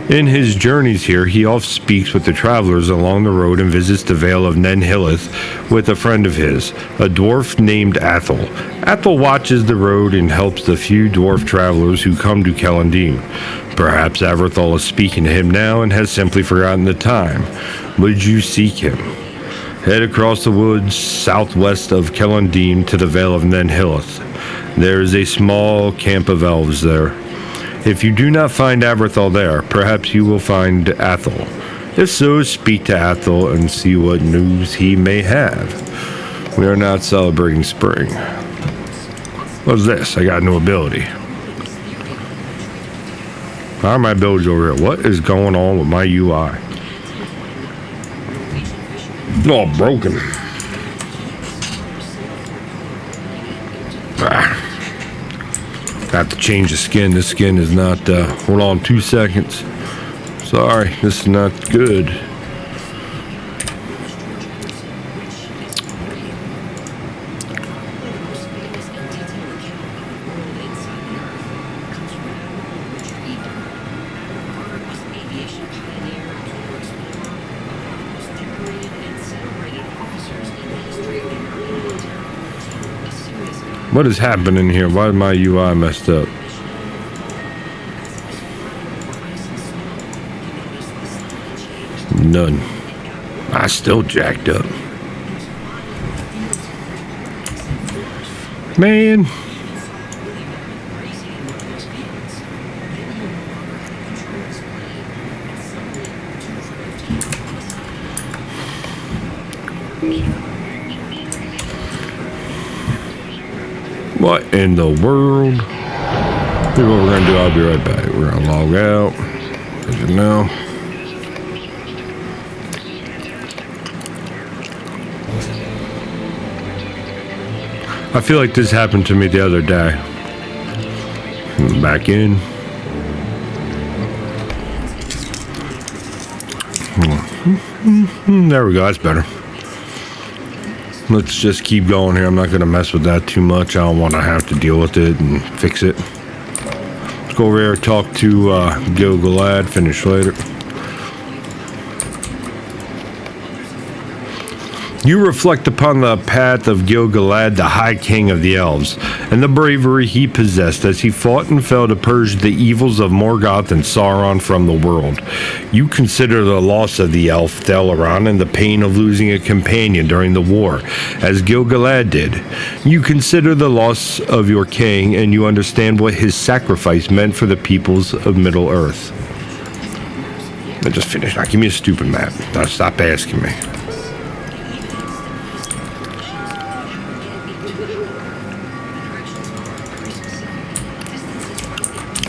In his journeys here, he oft speaks with the travelers along the road and visits the Vale of Nenhilith with a friend of his, a dwarf named Athel. Athel watches the road and helps the few dwarf travelers who come to Kelandim. Perhaps Averthal is speaking to him now and has simply forgotten the time. Would you seek him? Head across the woods southwest of Kelandim to the Vale of Nenhilith. There is a small camp of elves there. If you do not find Averthal there, perhaps you will find Athel. If so, speak to Athel and see what news he may have. We are not celebrating spring. What's this? I got a new ability. How are my abilities over here? What is going on with my UI? Oh, broken. I have to change the skin. This skin is not, hold on 2 seconds. Sorry, this is not good. What is happening here? Why is my UI messed up? None. I still jacked up. Man. What in the world? Here's what we're gonna do. I'll be right back. We're gonna log out. As you know. I feel like this happened to me the other day. Back in. There we go. That's better. Let's just keep going here. I'm not going to mess with that too much. I don't want to have to deal with it and fix it. Let's go over here and talk to Gil-galad. Finish later. You reflect upon the path of Gil-galad, the High King of the Elves, and the bravery he possessed as he fought and fell to purge the evils of Morgoth and Sauron from the world. You consider the loss of the elf Theleron and the pain of losing a companion during the war, as Gil-galad did. You consider the loss of your king, and you understand what his sacrifice meant for the peoples of Middle-earth. I just finished. Now give me a stupid map. Now stop asking me.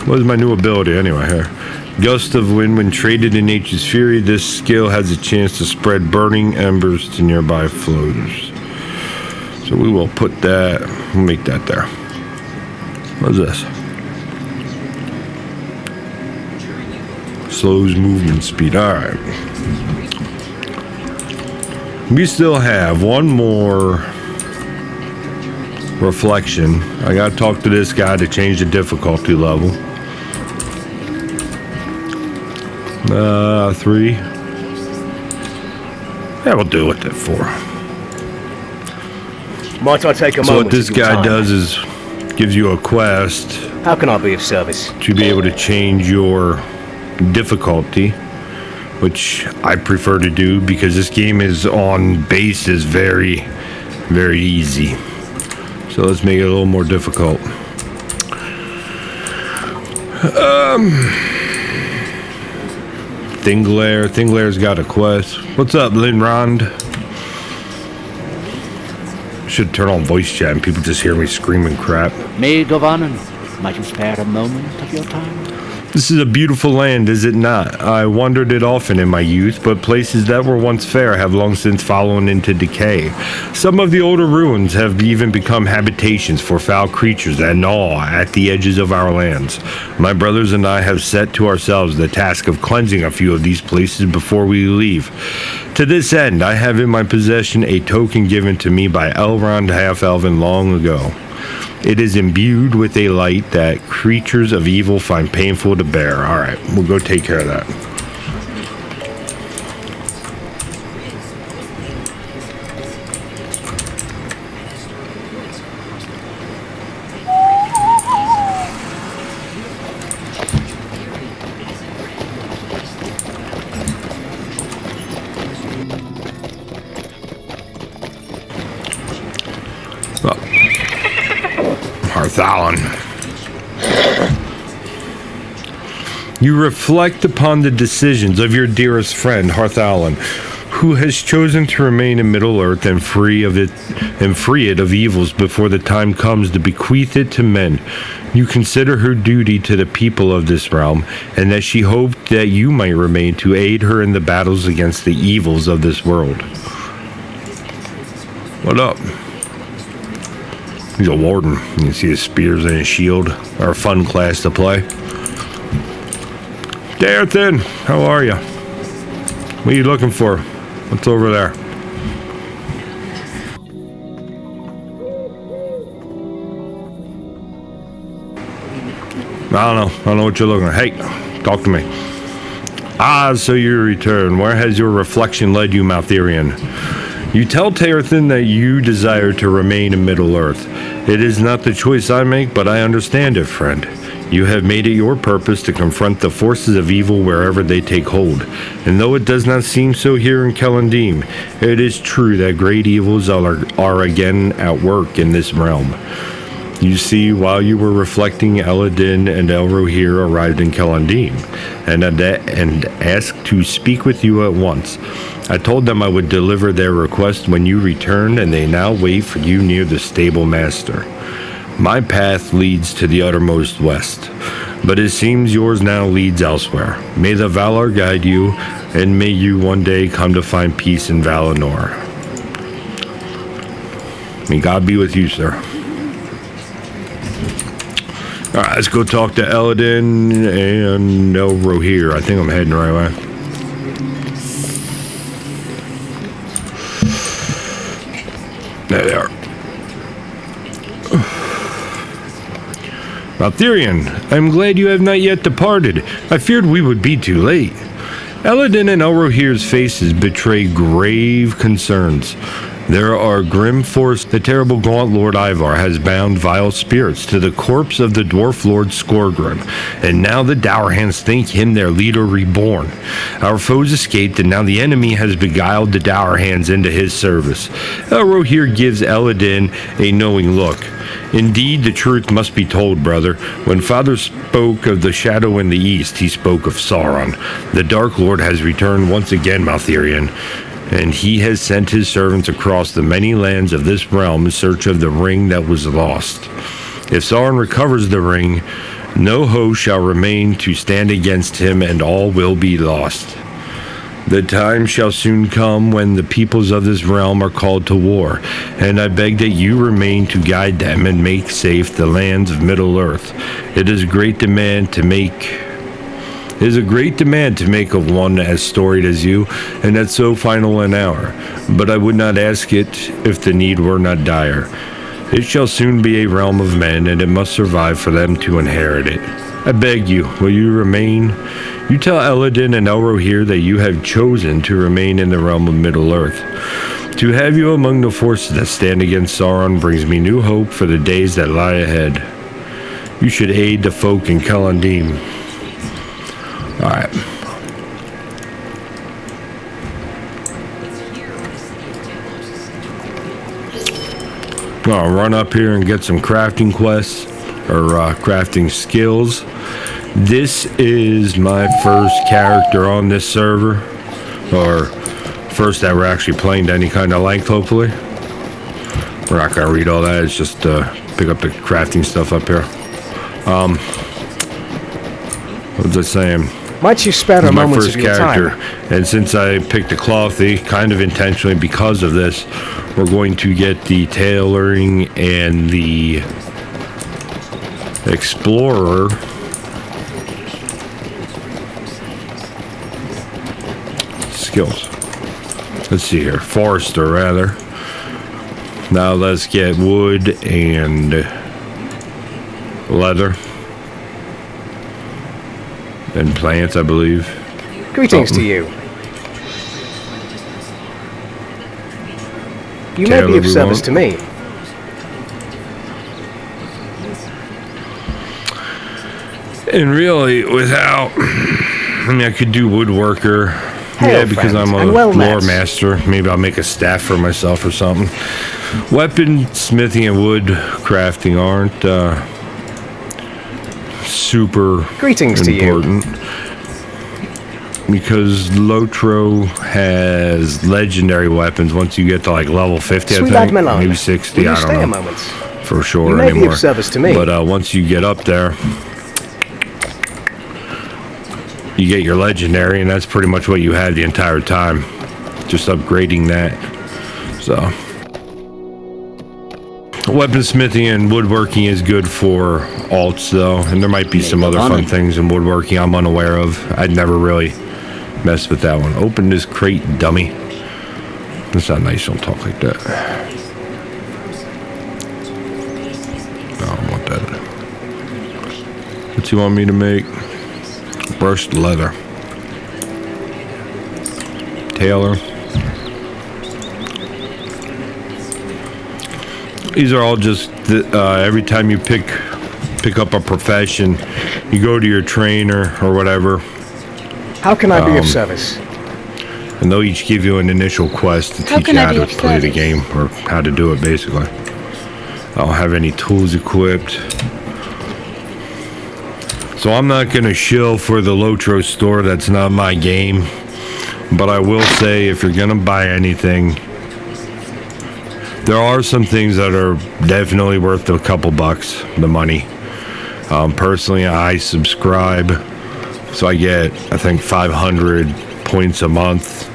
What is my new ability anyway here? Gust of Wind. When traded in Nature's Fury, this skill has a chance to spread burning embers to nearby floaters. So we will put that, we'll make that there. What's this? Slows movement speed. Alright. We still have one more reflection. I gotta talk to this guy to change the difficulty level. 3. Yeah, we'll do it at 4. Might I take a moment? So what this guy does is gives you a quest. How can I be of service? To be able to change your difficulty, which I prefer to do because this game is on base is very, very easy. So let's make it a little more difficult. Thinglair. Thinglair's got a quest. What's up, Linrond? Should turn on voice chat and people just hear me screaming crap. May Govanen, might you spare a moment of your time? This is a beautiful land, is it not? I wandered it often in my youth, but places that were once fair have long since fallen into decay. Some of the older ruins have even become habitations for foul creatures that gnaw at the edges of our lands. My brothers and I have set to ourselves the task of cleansing a few of these places before we leave. To this end, I have in my possession a token given to me by Elrond Half-Elven long ago. It is imbued with a light that creatures of evil find painful to bear. Alright, we'll go take care of that. Thalon. You reflect upon the decisions of your dearest friend, Harthalon, who has chosen to remain in Middle-earth and free it of evils before the time comes to bequeath it to men. You consider her duty to the people of this realm, and that she hoped that you might remain to aid her in the battles against the evils of this world. What up? He's a warden. You can see his spears and his shield. Are a fun class to play. Darthin, how are you? What are you looking for? What's over there? I don't know what you're looking at. Hey, talk to me. Ah, so you return. Where has your reflection led you, Maltherian? You tell Tearthin that you desire to remain in Middle-earth. It is not the choice I make, but I understand it, friend. You have made it your purpose to confront the forces of evil wherever they take hold. And though it does not seem so here in Kelandim, it is true that great evils are again at work in this realm. You see, while you were reflecting, Eladin and Elrohir arrived in Kelandim, and asked to speak with you at once. I told them I would deliver their request when you returned, and they now wait for you near the stable master. My path leads to the uttermost west, but it seems yours now leads elsewhere. May the Valar guide you, and may you one day come to find peace in Valinor. May God be with you, sir. Alright, let's go talk to Eladin and Elrohir. I think I'm heading the right way. There they are. Maltherian, I am glad you have not yet departed. I feared we would be too late. Eladin and Elrohir's faces betray grave concerns. There are grim forces. The terrible gaunt Lord Ivar has bound vile spirits to the corpse of the dwarf Lord Skorgrim, and now the Dourhands think him their leader reborn. Our foes escaped, and now the enemy has beguiled the Dourhands into his service. Elrohir gives Eladin a knowing look. Indeed, the truth must be told, brother. When Father spoke of the shadow in the east, he spoke of Sauron. The Dark Lord has returned once again, Maltherian, and he has sent his servants across the many lands of this realm in search of the ring that was lost. If Sauron recovers the ring, no host shall remain to stand against him, and all will be lost. The time shall soon come when the peoples of this realm are called to war, and I beg that you remain to guide them and make safe the lands of Middle-earth. It is a great demand to make of one as storied as you, and at so final an hour. But I would not ask it if the need were not dire. It shall soon be a realm of men, and it must survive for them to inherit it. I beg you, will you remain? You tell Eladin and Elrohir that you have chosen to remain in the realm of Middle-earth. To have you among the forces that stand against Sauron brings me new hope for the days that lie ahead. You should aid the folk in Kelandim. Alright. I'll run up here and get some crafting quests, or crafting skills. This is my first character on this server, or first that we're actually playing to any kind of length, hopefully. We're not going to read all that, it's just pick up the crafting stuff up here. What was I saying? Might you spare This a is my moment first of your character, time? and since I picked a clothy, kind of intentionally because of this, we're going to get the tailoring and the explorer skills. Let's see here, forester rather. Now let's get wood and leather and plants, I believe. Greetings to you. You may be of service to me. And really, without, I mean, I could do woodworker. Hail, Yeah, because I'm a and well met. lore-master. Maybe I'll make a staff for myself or something. Weapon smithing and wood crafting aren't super Greetings important. to you. Because Lotro has legendary weapons once you get to like level 50, Sweet I think. Melon, Maybe 60, will you I stay don't a know. moment? For sure You may anymore. be of service to me. But once you get up there, you get your legendary, and that's pretty much what you had the entire time. Just upgrading that. So weaponsmithing and woodworking is good for alts though, and there might be some other fun things in woodworking I'm unaware of. I'd never really messed with that one. Open this crate, dummy. That's not nice, don't talk like that. No, I don't want that. What you want me to make? Brushed leather. Tailor. These are all just every time you pick up a profession, you go to your trainer or whatever, How can I be of service? and they'll each give you an initial quest to teach you how to play the game or how to do it basically. I don't have any tools equipped. So I'm not going to shill for the Lotro store. That's not my game. But I will say, if you're going to buy anything, there are some things that are definitely worth a couple bucks, the money. Personally, I subscribe. So I get, I think, 500 points a month,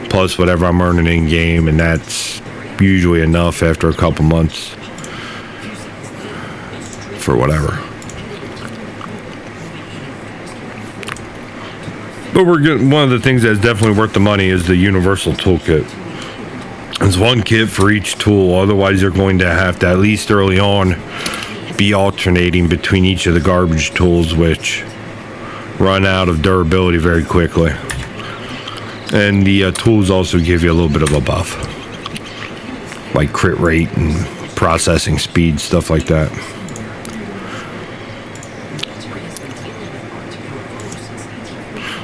plus whatever I'm earning in game. And that's usually enough after a couple months for whatever. But we're getting, one of the things that's definitely worth the money is the universal toolkit. There's one kit for each tool, otherwise you're going to have to, at least early on, be alternating between each of the garbage tools, which run out of durability very quickly. And the tools also give you a little bit of a buff, like crit rate and processing speed, stuff like that.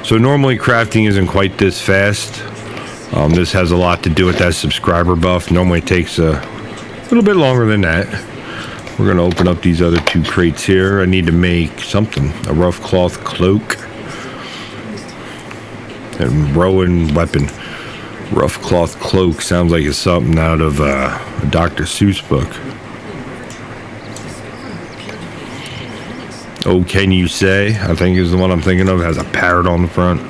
So normally crafting isn't quite this fast. This has a lot to do with that subscriber buff. Normally it takes a little bit longer than that. We're going to open up these other two crates here. I need to make something. A rough cloth cloak. And Rowan weapon. Rough cloth cloak sounds like it's something out of a Dr. Seuss book. Oh, can you say? I think is the one I'm thinking of. It has a parrot on the front.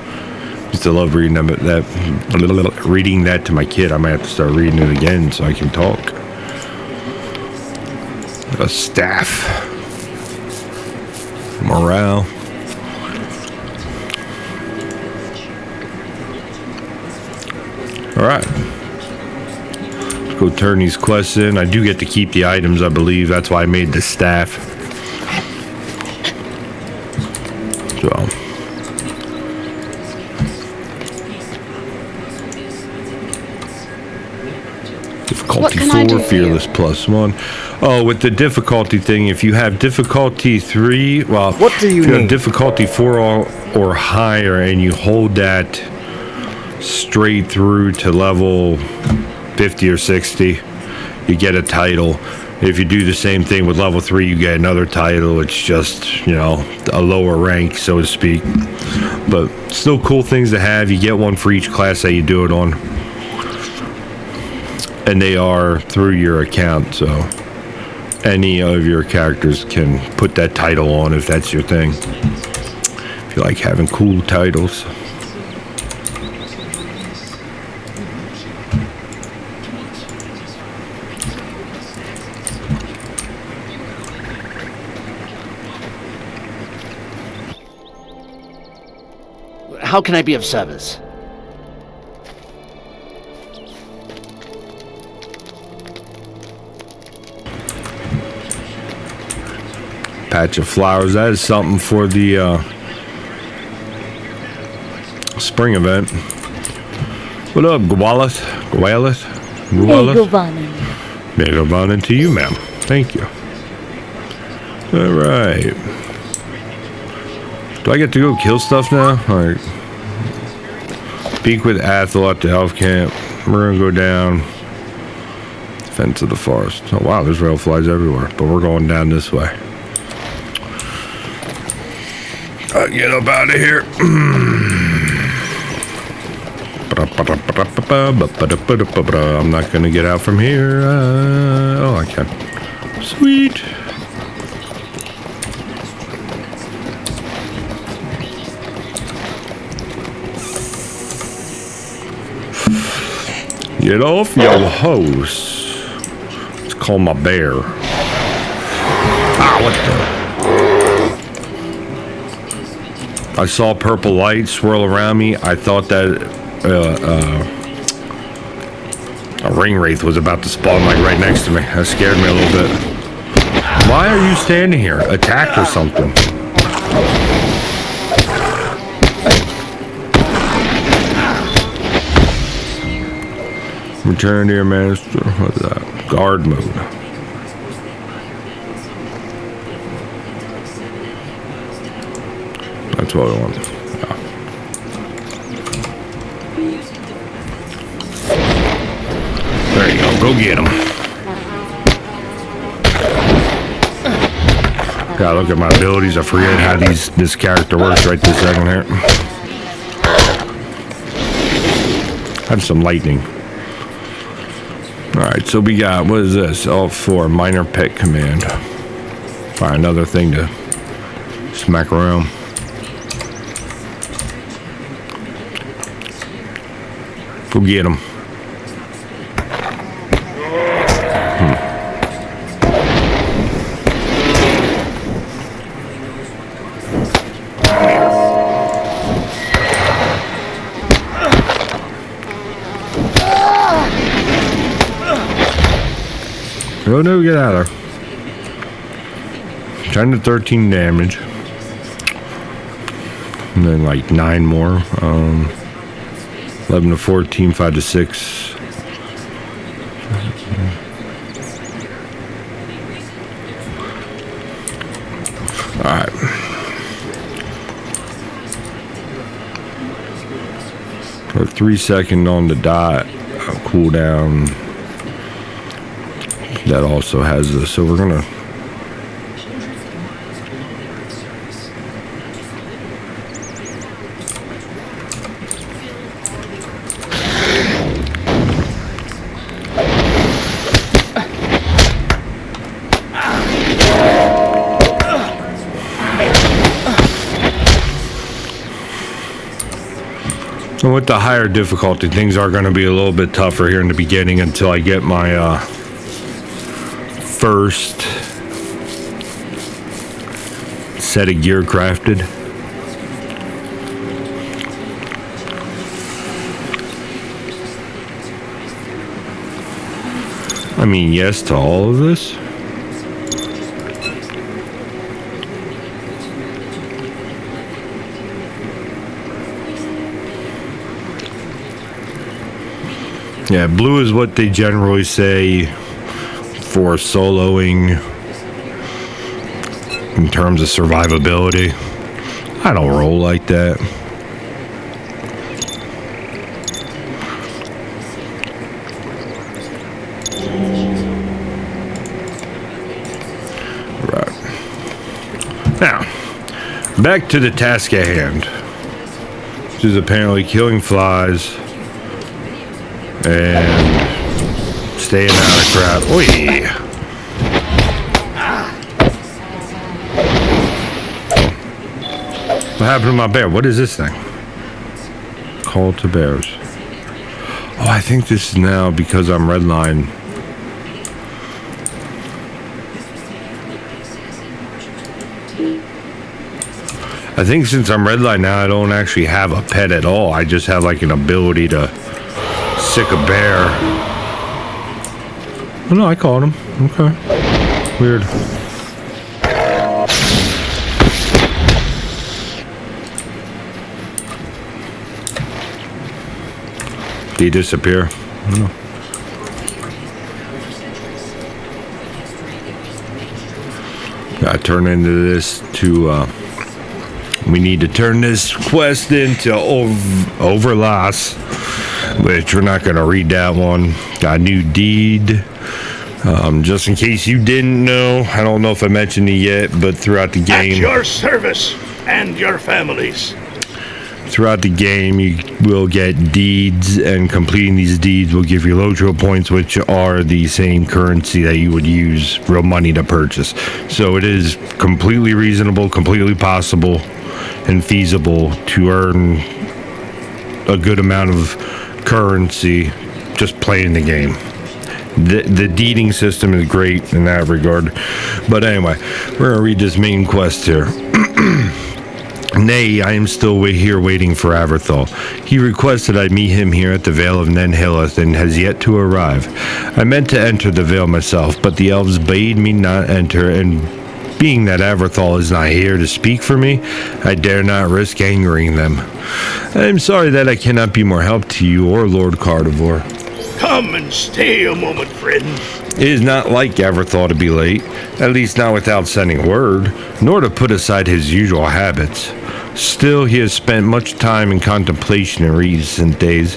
Used to love reading reading that to my kid. I might have to start reading it again so I can talk. A staff. Morale. All right. Let's go turn these quests in. I do get to keep the items, I believe. That's why I made the staff. So, difficulty 4, fearless +1. Oh, with the difficulty thing, if you have difficulty 3, well, What do you if you need? have difficulty 4 or higher, and you hold that straight through to level 50 or 60, you get a title. If you do the same thing with level 3, you get another title. It's just, you know, a lower rank, so to speak. But still cool things to have. You get one for each class that you do it on. And they are through your account, so any of your characters can put that title on if that's your thing. If You like having cool titles. How can I be of service? Patch of flowers. That is something for the spring event. What up, Gwalith? Megavanen to you, ma'am. Thank you. Alright. Do I get to go kill stuff now? Alright. Speak with Athel at the elf camp. We're gonna go down. Fence of the forest. Oh wow, there's rail flies everywhere. But we're going down this way. Get up out of here. I'm not gonna get out from here. Oh, I can. Sweet. Get off your horse. Let's call my bear. Ah, what the? I saw purple light swirl around me. I thought that a ring wraith was about to spawn like right next to me. That scared me a little bit. Why are you standing here? Attack or something. Return to your master. What's that? Guard mode. That's what I want. Yeah. There you go. Go get him. Gotta look at my abilities. I forget how this character works right this second here. Had some lightning. Alright, so we got, what is this? Oh, for minor pet command. Find another thing to smack around. Go get him. Oh no, get out of there. 10 to 13 damage. And then like 9 more. 11 to 14, 5 to 6. Alright. A 3-second on the dot cooldown. That also has this, so we're gonna so with the higher difficulty, things are going to be a little bit tougher here in the beginning until I get my first set of gear crafted. I mean, yes to all of this. Yeah, blue is what they generally say for soloing in terms of survivability. I don't roll like that. Right. Now, back to the task at hand, which is apparently killing flies and staying out of crap. Oi. What happened to my bear? What is this thing? Call to bears. Oh, I think this is now because I'm redline. I think since I'm redline now, I don't actually have a pet at all. I just have like an ability to sick a bear. Oh no, I caught him. Okay. Weird. Did he disappear? I don't know. Gotta turn into this to, we need to turn this quest into Overlast, which we're not gonna read that one. Got a new deed. Just in case you didn't know, I don't know if I mentioned it yet, but throughout the game... At your service and your families. Throughout the game, you will get deeds, and completing these deeds will give you LOTRO points, which are the same currency that you would use real money to purchase. So it is completely reasonable, completely possible, and feasible to earn a good amount of currency just playing the game. The deeding system is great in that regard. But anyway, we're going to read this main quest here. Nay, I am still here waiting for Averthal. He requested I meet him here at the Vale of Nenhilith and has yet to arrive. I meant to enter the Vale myself, but the elves bade me not enter, and being that Averthal is not here to speak for me, I dare not risk angering them. I am sorry that I cannot be more help to you or Lord Cardivore. Come and stay a moment, friend. It is not like Averthal to be late, at least not without sending word, nor to put aside his usual habits. Still, he has spent much time in contemplation in recent days.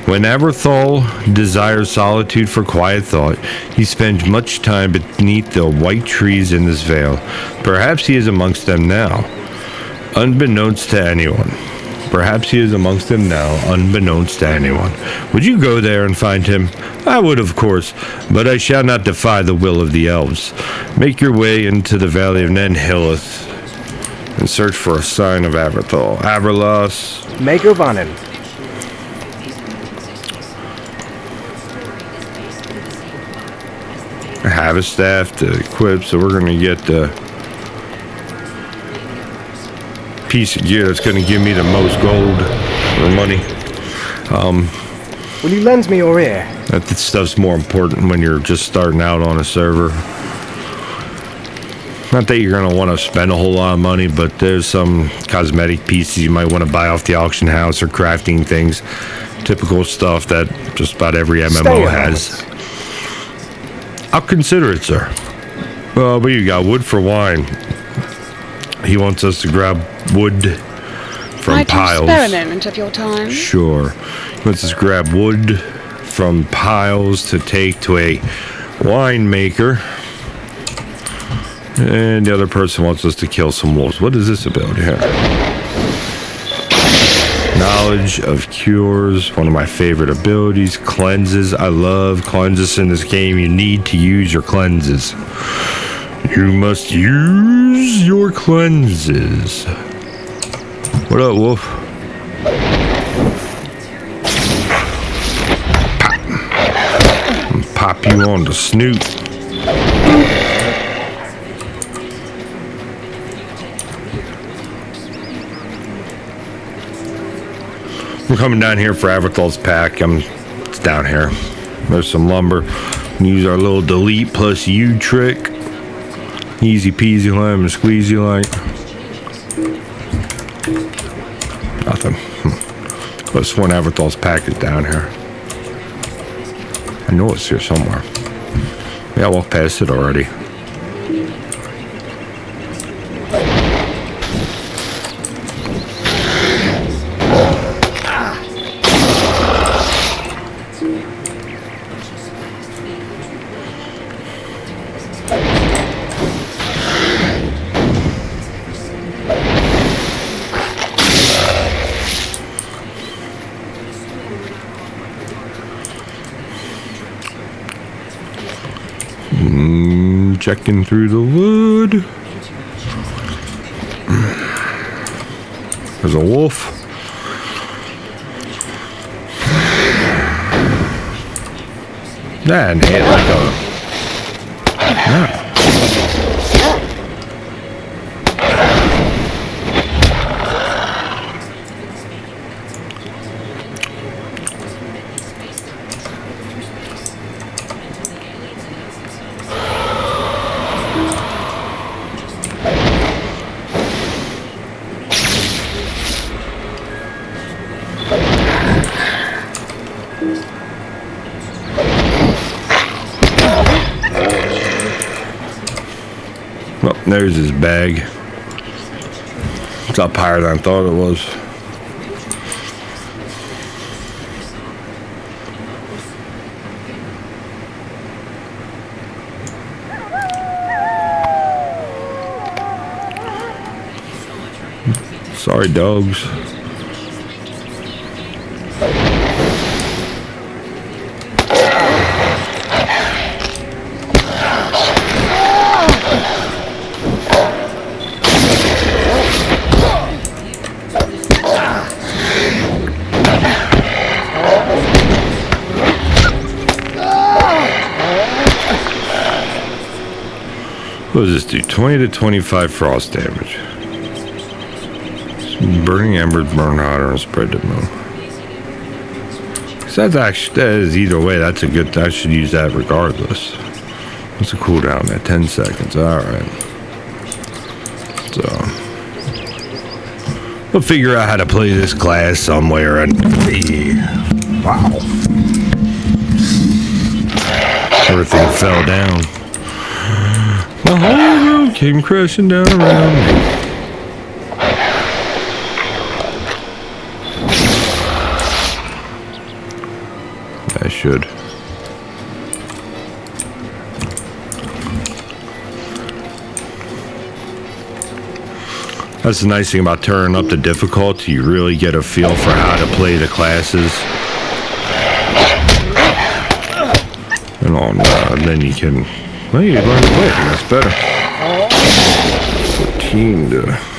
When Averthal desires solitude for quiet thought, he spends much time beneath the white trees in this vale. Perhaps he is amongst them now, unbeknownst to anyone. Perhaps he is amongst them now, unbeknownst to anyone. Would you go there and find him? I would, of course, but I shall not defy the will of the elves. Make your way into the valley of Nenhilith and search for a sign of Averthal. Averlas. Mego Vanen. I have a staff to equip, so we're going to get the piece of gear that's going to give me the most gold or money. Will you lend me your ear? That stuff's more important when you're just starting out on a server. Not that you're going to want to spend a whole lot of money, but there's some cosmetic pieces you might want to buy off the auction house or crafting things. Typical stuff that just about every MMO has. I'll consider it, sir. Well, but you got wood for wine. He wants us to grab wood from piles. Might you spare a moment of your time? Sure. He wants us to grab wood from piles to take to a winemaker. And the other person wants us to kill some wolves. What is this ability here? Knowledge of cures, one of my favorite abilities. Cleanses, I love cleanses in this game. You need to use your cleanses. You must use your cleanses. What up, wolf? Pop you on the snoot. We're coming down here for Averthal's pack. It's down here. There's some lumber. Use our little delete plus U trick. Easy peasy lemon squeezy like. Nothing. But this one Averthal's pack is down here. I know it's here somewhere. Yeah, I walked past it already. Checking through the wood. There's a wolf. That and hit like a... Yeah. Well, there's his bag. It's up higher than I thought it was. Sorry, dogs. What does this do? 20 to 25 frost damage. Burning embers burn hotter and spread the moon. So that's actually, that is either way, that's a good, I should use that regardless. What's the cooldown at 10 seconds? Alright. So we'll figure out how to play this class somewhere and wow. Everything fell down. The whole world came crashing down around me. I should. That's the nice thing about turning up the difficulty. You really get a feel for how to play the classes. And on then you can, well, you learn to play it, and that's better. 14 to...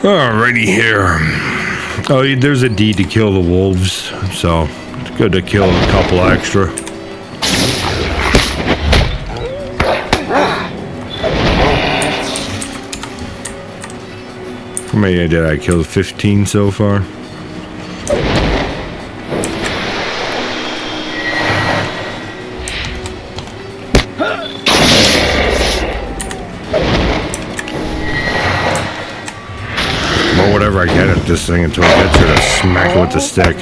Alrighty here. Oh, there's a deed to kill the wolves, so it's good to kill a couple extra. How many did I kill? 15 so far? Whatever I can at this thing until I get to smack it with the stick.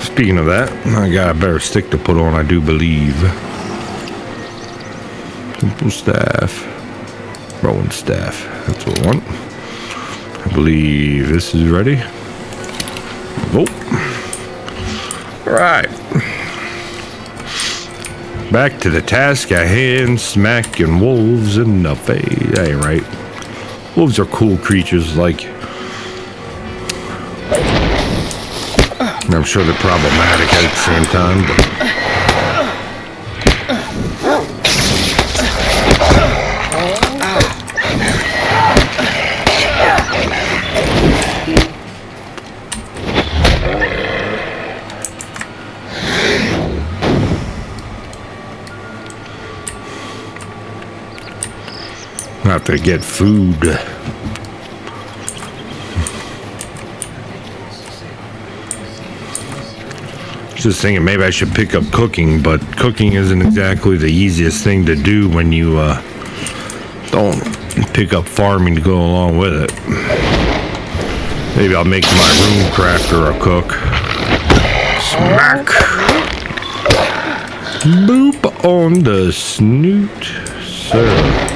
Speaking of that, I got a better stick to put on, I do believe. Simple staff. Rolling staff. That's what I want. I believe this is ready. Oh. Alright. Back to the task at hand, smacking wolves in the face. That ain't right. Wolves are cool creatures, like... And I'm sure they're problematic at the same time, but... have to get food. Just thinking maybe I should pick up cooking, but cooking isn't exactly the easiest thing to do when you don't pick up farming to go along with it. Maybe I'll make my Rune-crafter a cook. Smack! Boop on the snoot, sir.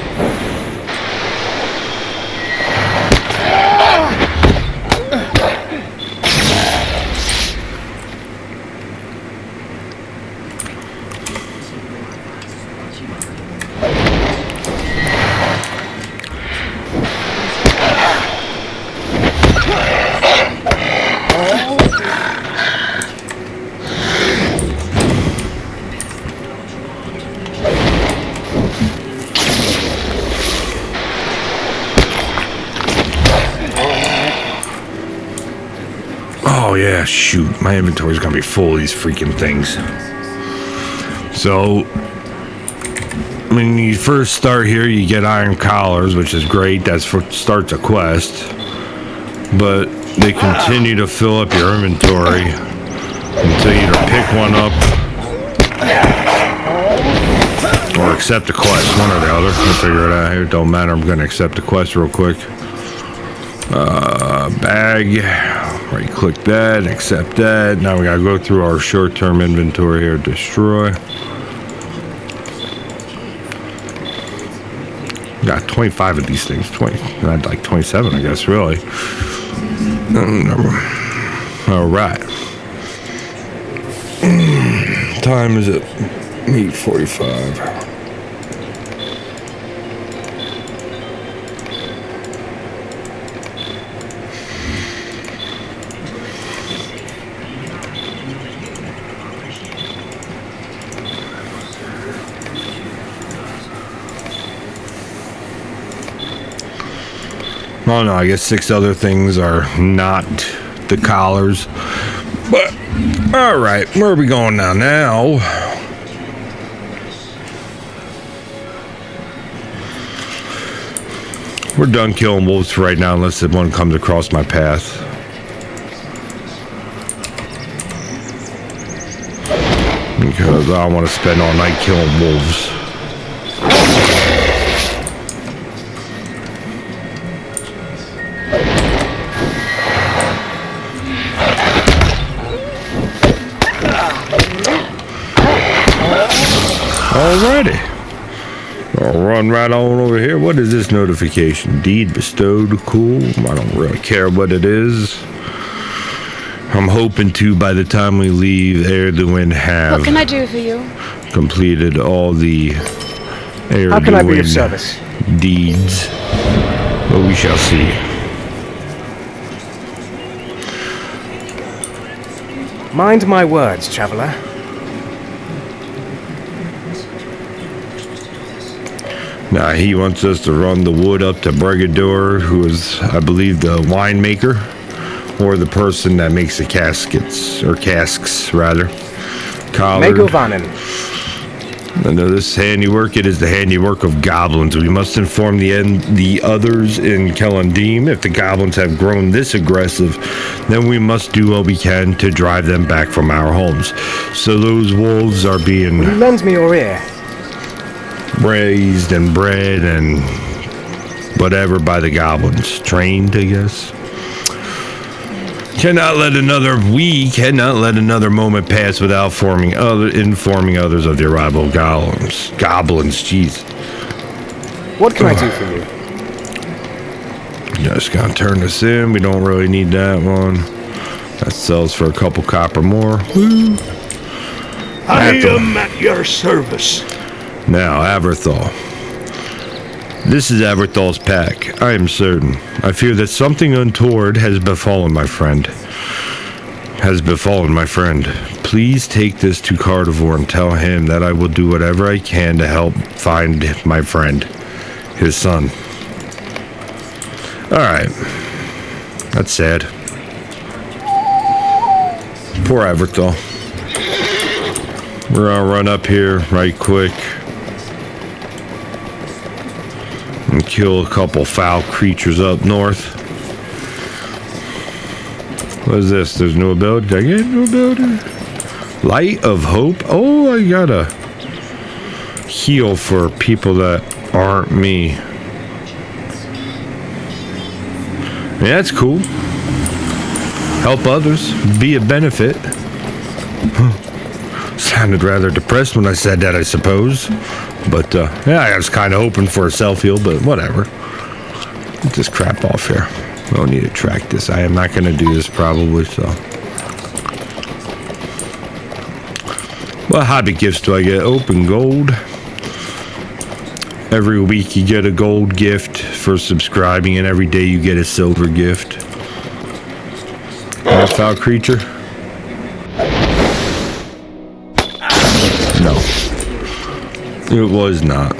Oh yeah, shoot. My inventory's gonna be full of these freaking things. So, when you first start here, you get iron collars, which is great. That starts a quest. But they continue to fill up your inventory until you either pick one up or accept a quest, one or the other. We'll figure it out here. Don't matter. I'm gonna accept the quest real quick. Bag. Right click that, accept that. Now we gotta go through our short-term inventory here. Destroy. Got 25 of these things. 20. I'd like 27, I guess, really. All right. Time is it? 8:45. Oh no, I guess 6 other things are not the collars. But, alright, where are we going now? Now, we're done killing wolves for right now, unless one comes across my path. Because I don't want to spend all night killing wolves. Alrighty. I'll run right on over here. What is this notification? Deed bestowed. Cool. I don't really care what it is. I'm hoping to, by the time we leave, Erdogan have What can I do for you? completed all the How can I be of service? deeds. But we shall see. Mind my words, traveler. Now, he wants us to run the wood up to Brigador, who is, I believe, the winemaker, or the person that makes the caskets, or casks, rather. Collard. Megovanen. I know this handiwork, it is the handiwork of goblins. We must inform the others in Kelandim. If the goblins have grown this aggressive, then we must do what we can to drive them back from our homes. So those wolves are being Will you lend me your ear? raised and bred and whatever by the goblins. Trained, I guess. We cannot let another moment pass without informing others of the arrival of goblins. Goblins, jeez. What can I do for you? Just gonna turn this in. We don't really need that one. That sells for a couple copper more. Woo. I am at your service. Now, Averthal. This is Averthal's pack, I am certain. I fear that something untoward has befallen my friend. Please take this to Carnivore and tell him that I will do whatever I can to help find my friend, his son. Alright. That's sad. Poor Averthal. We're gonna run up here right quick. And kill a couple foul creatures up north. What is this? There's no ability. Did I get no ability? Light of Hope. Oh, I gotta heal for people that aren't me. Yeah, that's cool. Help others. Be a benefit. Sounded rather depressed when I said that, I suppose. But, yeah, I was kind of hoping for a self-heal, but whatever. Get this crap off here. I don't need to track this. I am not going to do this probably, so. What hobby gifts do I get? Open gold. Every week you get a gold gift for subscribing, and every day you get a silver gift. Foul creature? No. It was not.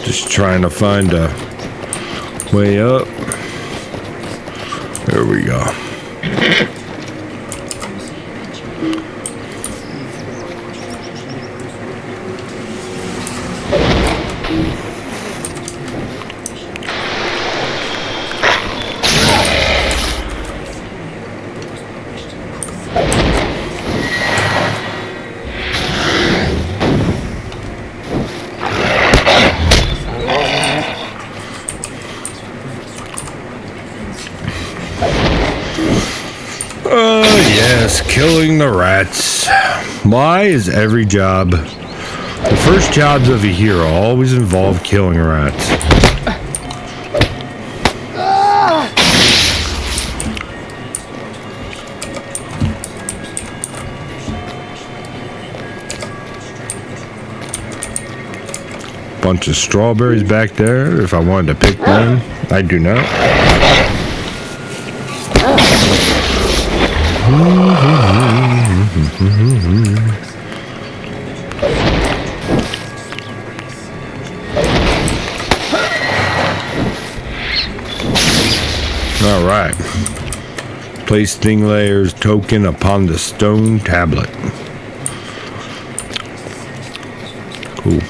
Just trying to find a way up. There we go. Killing the rats. Why is every job, the first jobs of a hero always involve killing rats? Bunch of strawberries back there if I wanted to pick one. I do not. All right. Place Thing Layer's token upon the stone tablet. Cool.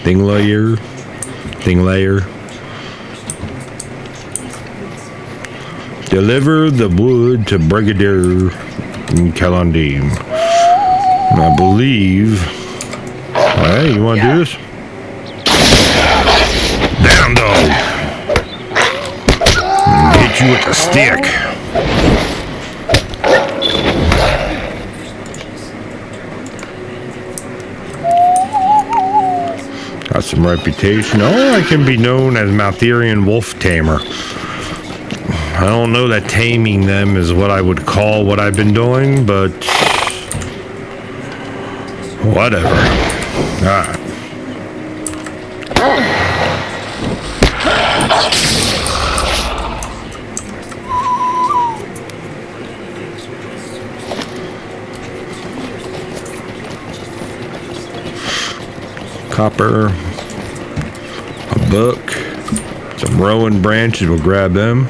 Thing Layer. Thing Layer. Deliver the wood to Brigadier Calandim. I believe. Hey, you want to do this? Down, dog. Hit you with the stick. Got some reputation. Oh, I can be known as Maltherian Wolf Tamer. I don't know that taming them is what I would call what I've been doing, but whatever. Alright. Copper, a book, some rowan branches, we'll grab them.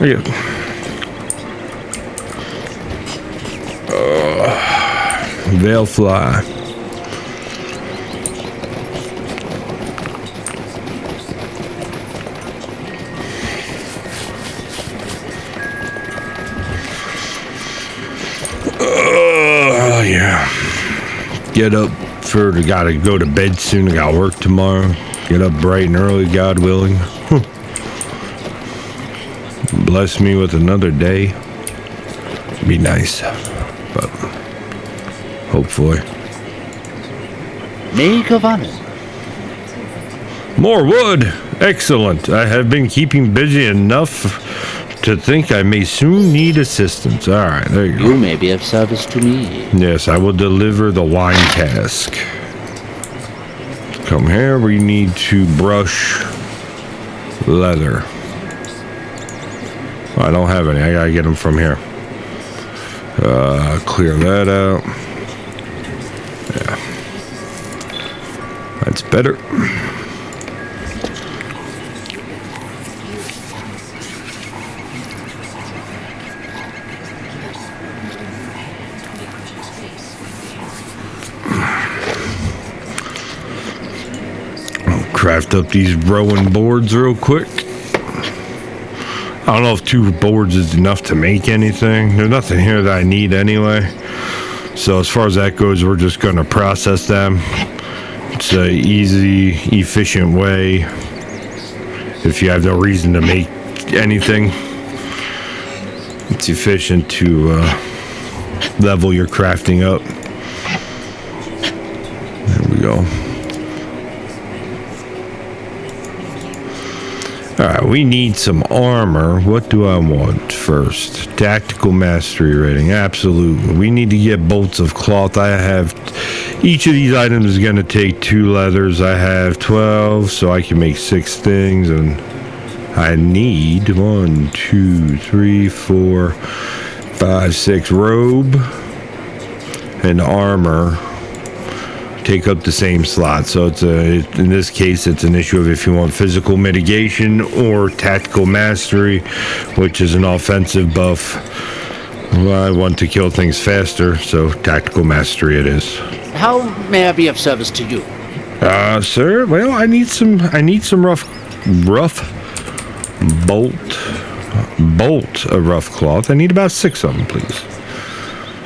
Yeah. Veil fly. Yeah. Get up gotta go to bed soon. I got work tomorrow. Get up bright and early, God willing. Bless me with another day. Be nice, but hopefully. Make of honor. More wood. Excellent. I have been keeping busy enough To think I may soon need assistance. All right, there you go. You may be of service to me. Yes, I will deliver the wine cask. Come here. We need to brush leather. I don't have any. I gotta get them from here. Clear that out. Yeah. That's better. Craft up these rowing boards real quick. I don't know if 2 boards is enough to make anything. There's nothing here that I need anyway. So as far as that goes, we're just going to process them. It's an easy, efficient way. If you have no reason to make anything, it's efficient to level your crafting up. There we go. Alright, we need some armor. What do I want first? Tactical mastery rating. Absolutely. We need to get bolts of cloth. I have... Each of these items is going to take 2 leathers. I have 12, so I can make 6 things. And I need 1, 2, 3, 4, 5, 6 robe and armor. Take up the same slot. So it's in this case it's an issue of if you want physical mitigation or tactical mastery, which is an offensive buff. Well, I want to kill things faster, so tactical mastery it is. How may I be of service to you? Sir, well, I need some rough bolt of rough cloth. I need about 6 of them, please.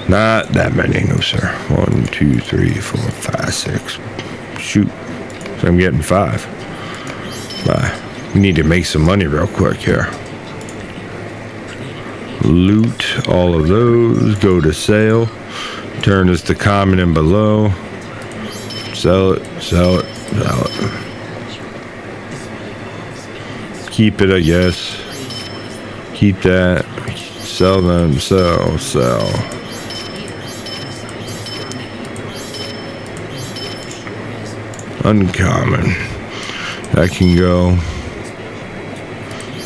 Not that many, no sir. 1, 2, 3, 4, 5, 6. Shoot. So I'm getting 5. We need to make some money real quick here. Loot all of those. Go to sale. Turn this to common and below. Sell it, sell it, sell it. Keep it, I guess. Keep that. Sell them, sell. Uncommon. That can go.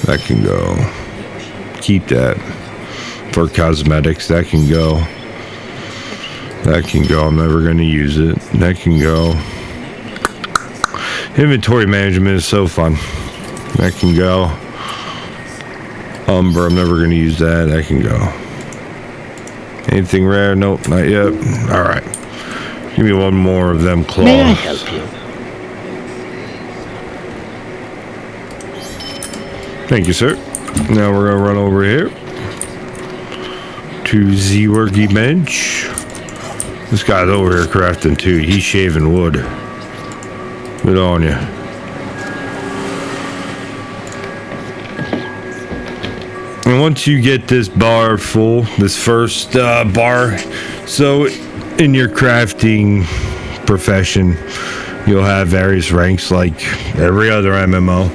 That can go. Keep that. For cosmetics, that can go. That can go. I'm never going to use it. That can go. Inventory management is so fun. That can go. Umber, I'm never going to use that. That can go. Anything rare? Nope, not yet. All right. Give me one more of them claws. May I help you? Thank you, sir. Now we're gonna run over here to the worky bench. This guy's over here crafting too. He's shaving wood. Good on you. And once you get this bar full, this first bar, so in your crafting profession, you'll have various ranks like every other MMO.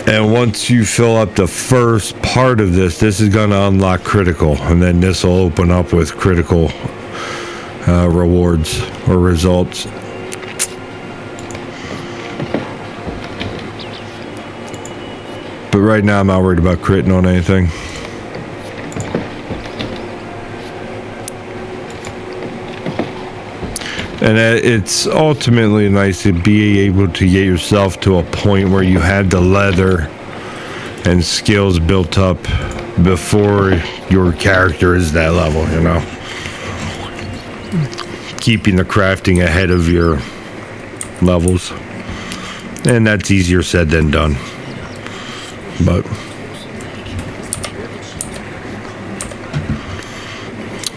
And once you fill up the first part of this is going to unlock critical. And then this will open up with critical rewards or results. But right now I'm not worried about critting on anything. And it's ultimately nice to be able to get yourself to a point where you have the leather and skills built up before your character is that level, you know. Keeping the crafting ahead of your levels. And that's easier said than done. But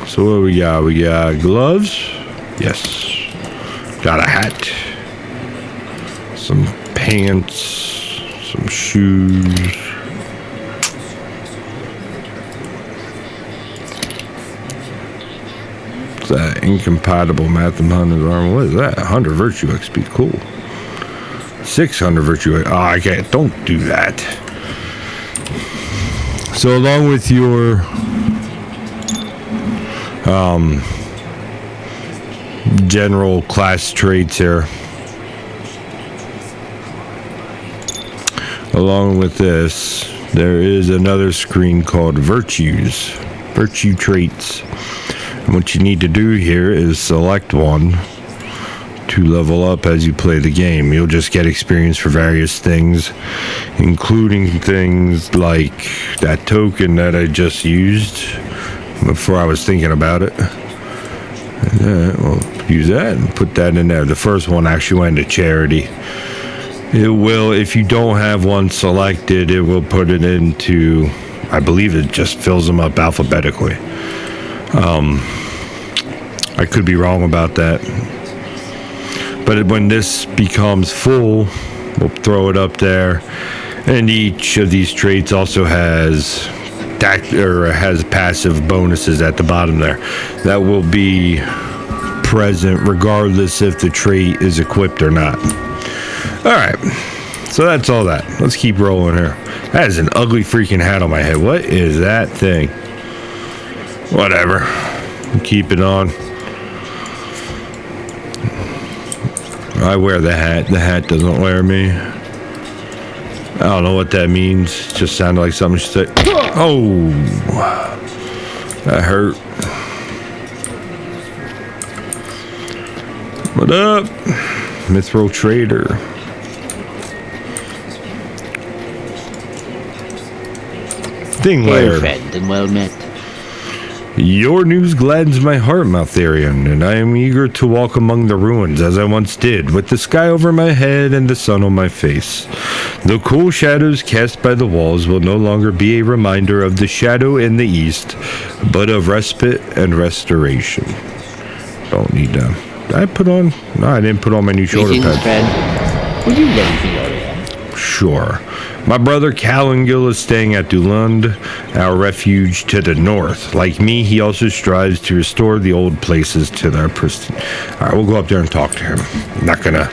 so what we got? We got gloves. Yes. Got a hat, some pants, some shoes. What's that? Incompatible math and 100 armor. What is that? 100 virtue XP. Cool. 600 virtue. Oh, I can't. Don't do that. So along with your general class traits here, along with this, there is another screen called virtue traits. And what you need to do here is select one to level up as you play the game. You'll just get experience for various things, including things like that token that I just used before I was thinking about it. We'll use that and put that in there. The first one actually went to charity. It will, if you don't have one selected, it will put it into, I believe it just fills them up alphabetically. I could be wrong about that. But when this becomes full, we'll throw it up there. And each of these traits also has passive bonuses at the bottom there. That will be present regardless if the trait is equipped or not. Alright, so that's all that. Let's keep rolling here. That is an ugly freaking hat on my head. What is that thing? Whatever. Keep it on. I wear the hat. The hat doesn't wear me. I don't know what that means. It just sounded like something she said. Oh! That hurt. What up? Mithril Trader. Thing Well fed and well met. Your news gladdens my heart, Maltherion, and I am eager to walk among the ruins as I once did, with the sky over my head and the sun on my face. The cool shadows cast by the walls will no longer be a reminder of the shadow in the east, but of respite and restoration. Don't need them. Did I put on? No, I didn't put on my new shoulder pads. Friend. Will you lend me your ear? Sure. My brother Calangil is staying at Dulund, our refuge to the north. Like me, he also strives to restore the old places to their pristine. Alright, we'll go up there and talk to him. I'm not gonna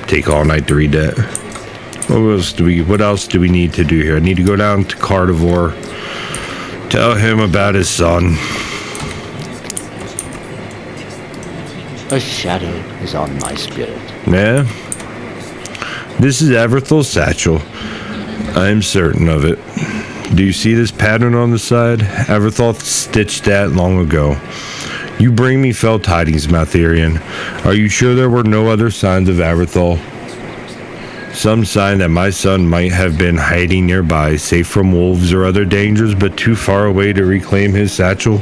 take all night to read that. What else do we need to do here? I need to go down to Carnivore, tell him about his son. A shadow is on my spirit. Yeah? This is Everthal's satchel. I'm certain of it. Do you see this pattern on the side? Everthal stitched that long ago. You bring me fell tidings, Maltherion. Are you sure there were no other signs of Everthal? Some sign that my son might have been hiding nearby, safe from wolves or other dangers, but too far away to reclaim his satchel?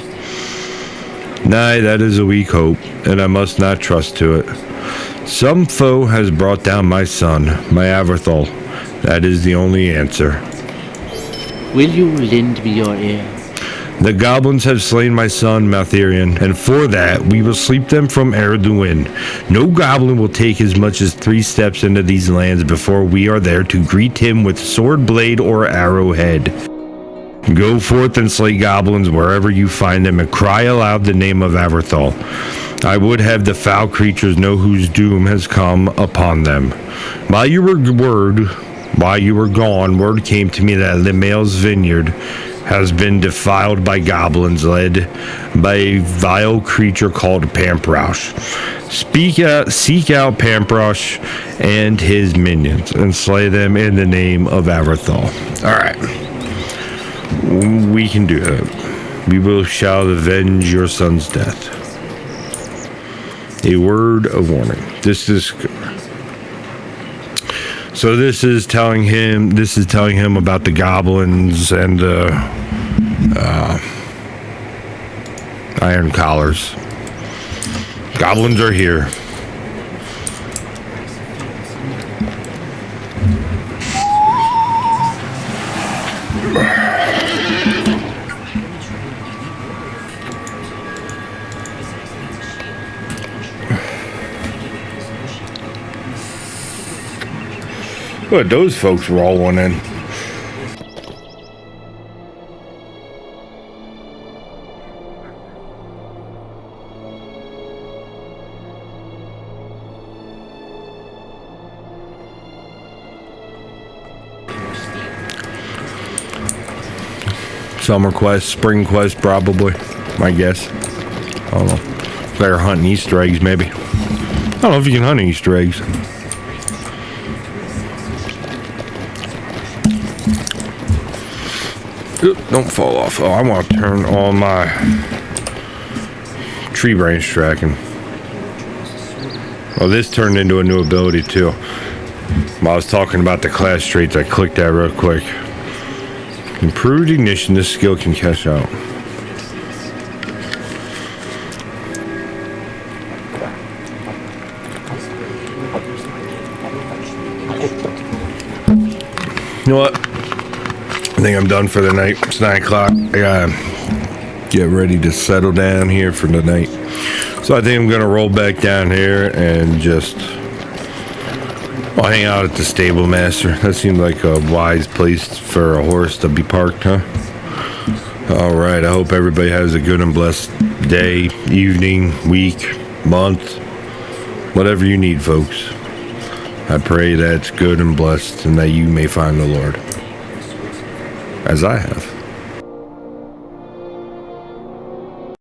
Nay, that is a weak hope, and I must not trust to it. Some foe has brought down my son, my Everthal. That is the only answer. Will you lend me your ear? The goblins have slain my son, Maltherion, and for that we will sweep them from Erduin. No goblin will take as much as 3 steps into these lands before we are there to greet him with sword blade or arrowhead. Go forth and slay goblins wherever you find them, and cry aloud the name of Everthal. I would have the foul creatures know whose doom has come upon them. While you were gone, word came to me that Limael's vineyard has been defiled by goblins led by a vile creature called Pamprosh. Seek out Pamprosh and his minions and slay them in the name of Everthal. Alright. We can do that. We shall avenge your son's death. A word of warning. So this is telling him about the goblins and the iron collars. Goblins are here. Look at those folks rolling in. Summer quest, spring quest, probably. My guess. I don't know. They're hunting Easter eggs, maybe. I don't know if you can hunt Easter eggs. Don't fall off. Oh, I want to turn on my tree branch tracking. Oh, this turned into a new ability too. While I was talking about the class traits, I clicked that real quick. Improved ignition. This skill can cash out. You know what? I think I'm done for the night. It's 9 o'clock. I gotta get ready to settle down here for the night. So I think I'm gonna roll back down here and just I'll hang out at the stable master. That seemed like a wise place for a horse to be parked, huh? Alright, I hope everybody has a good and blessed day, evening, week, month, whatever you need, folks. I pray that's good and blessed and that you may find the Lord. As I have.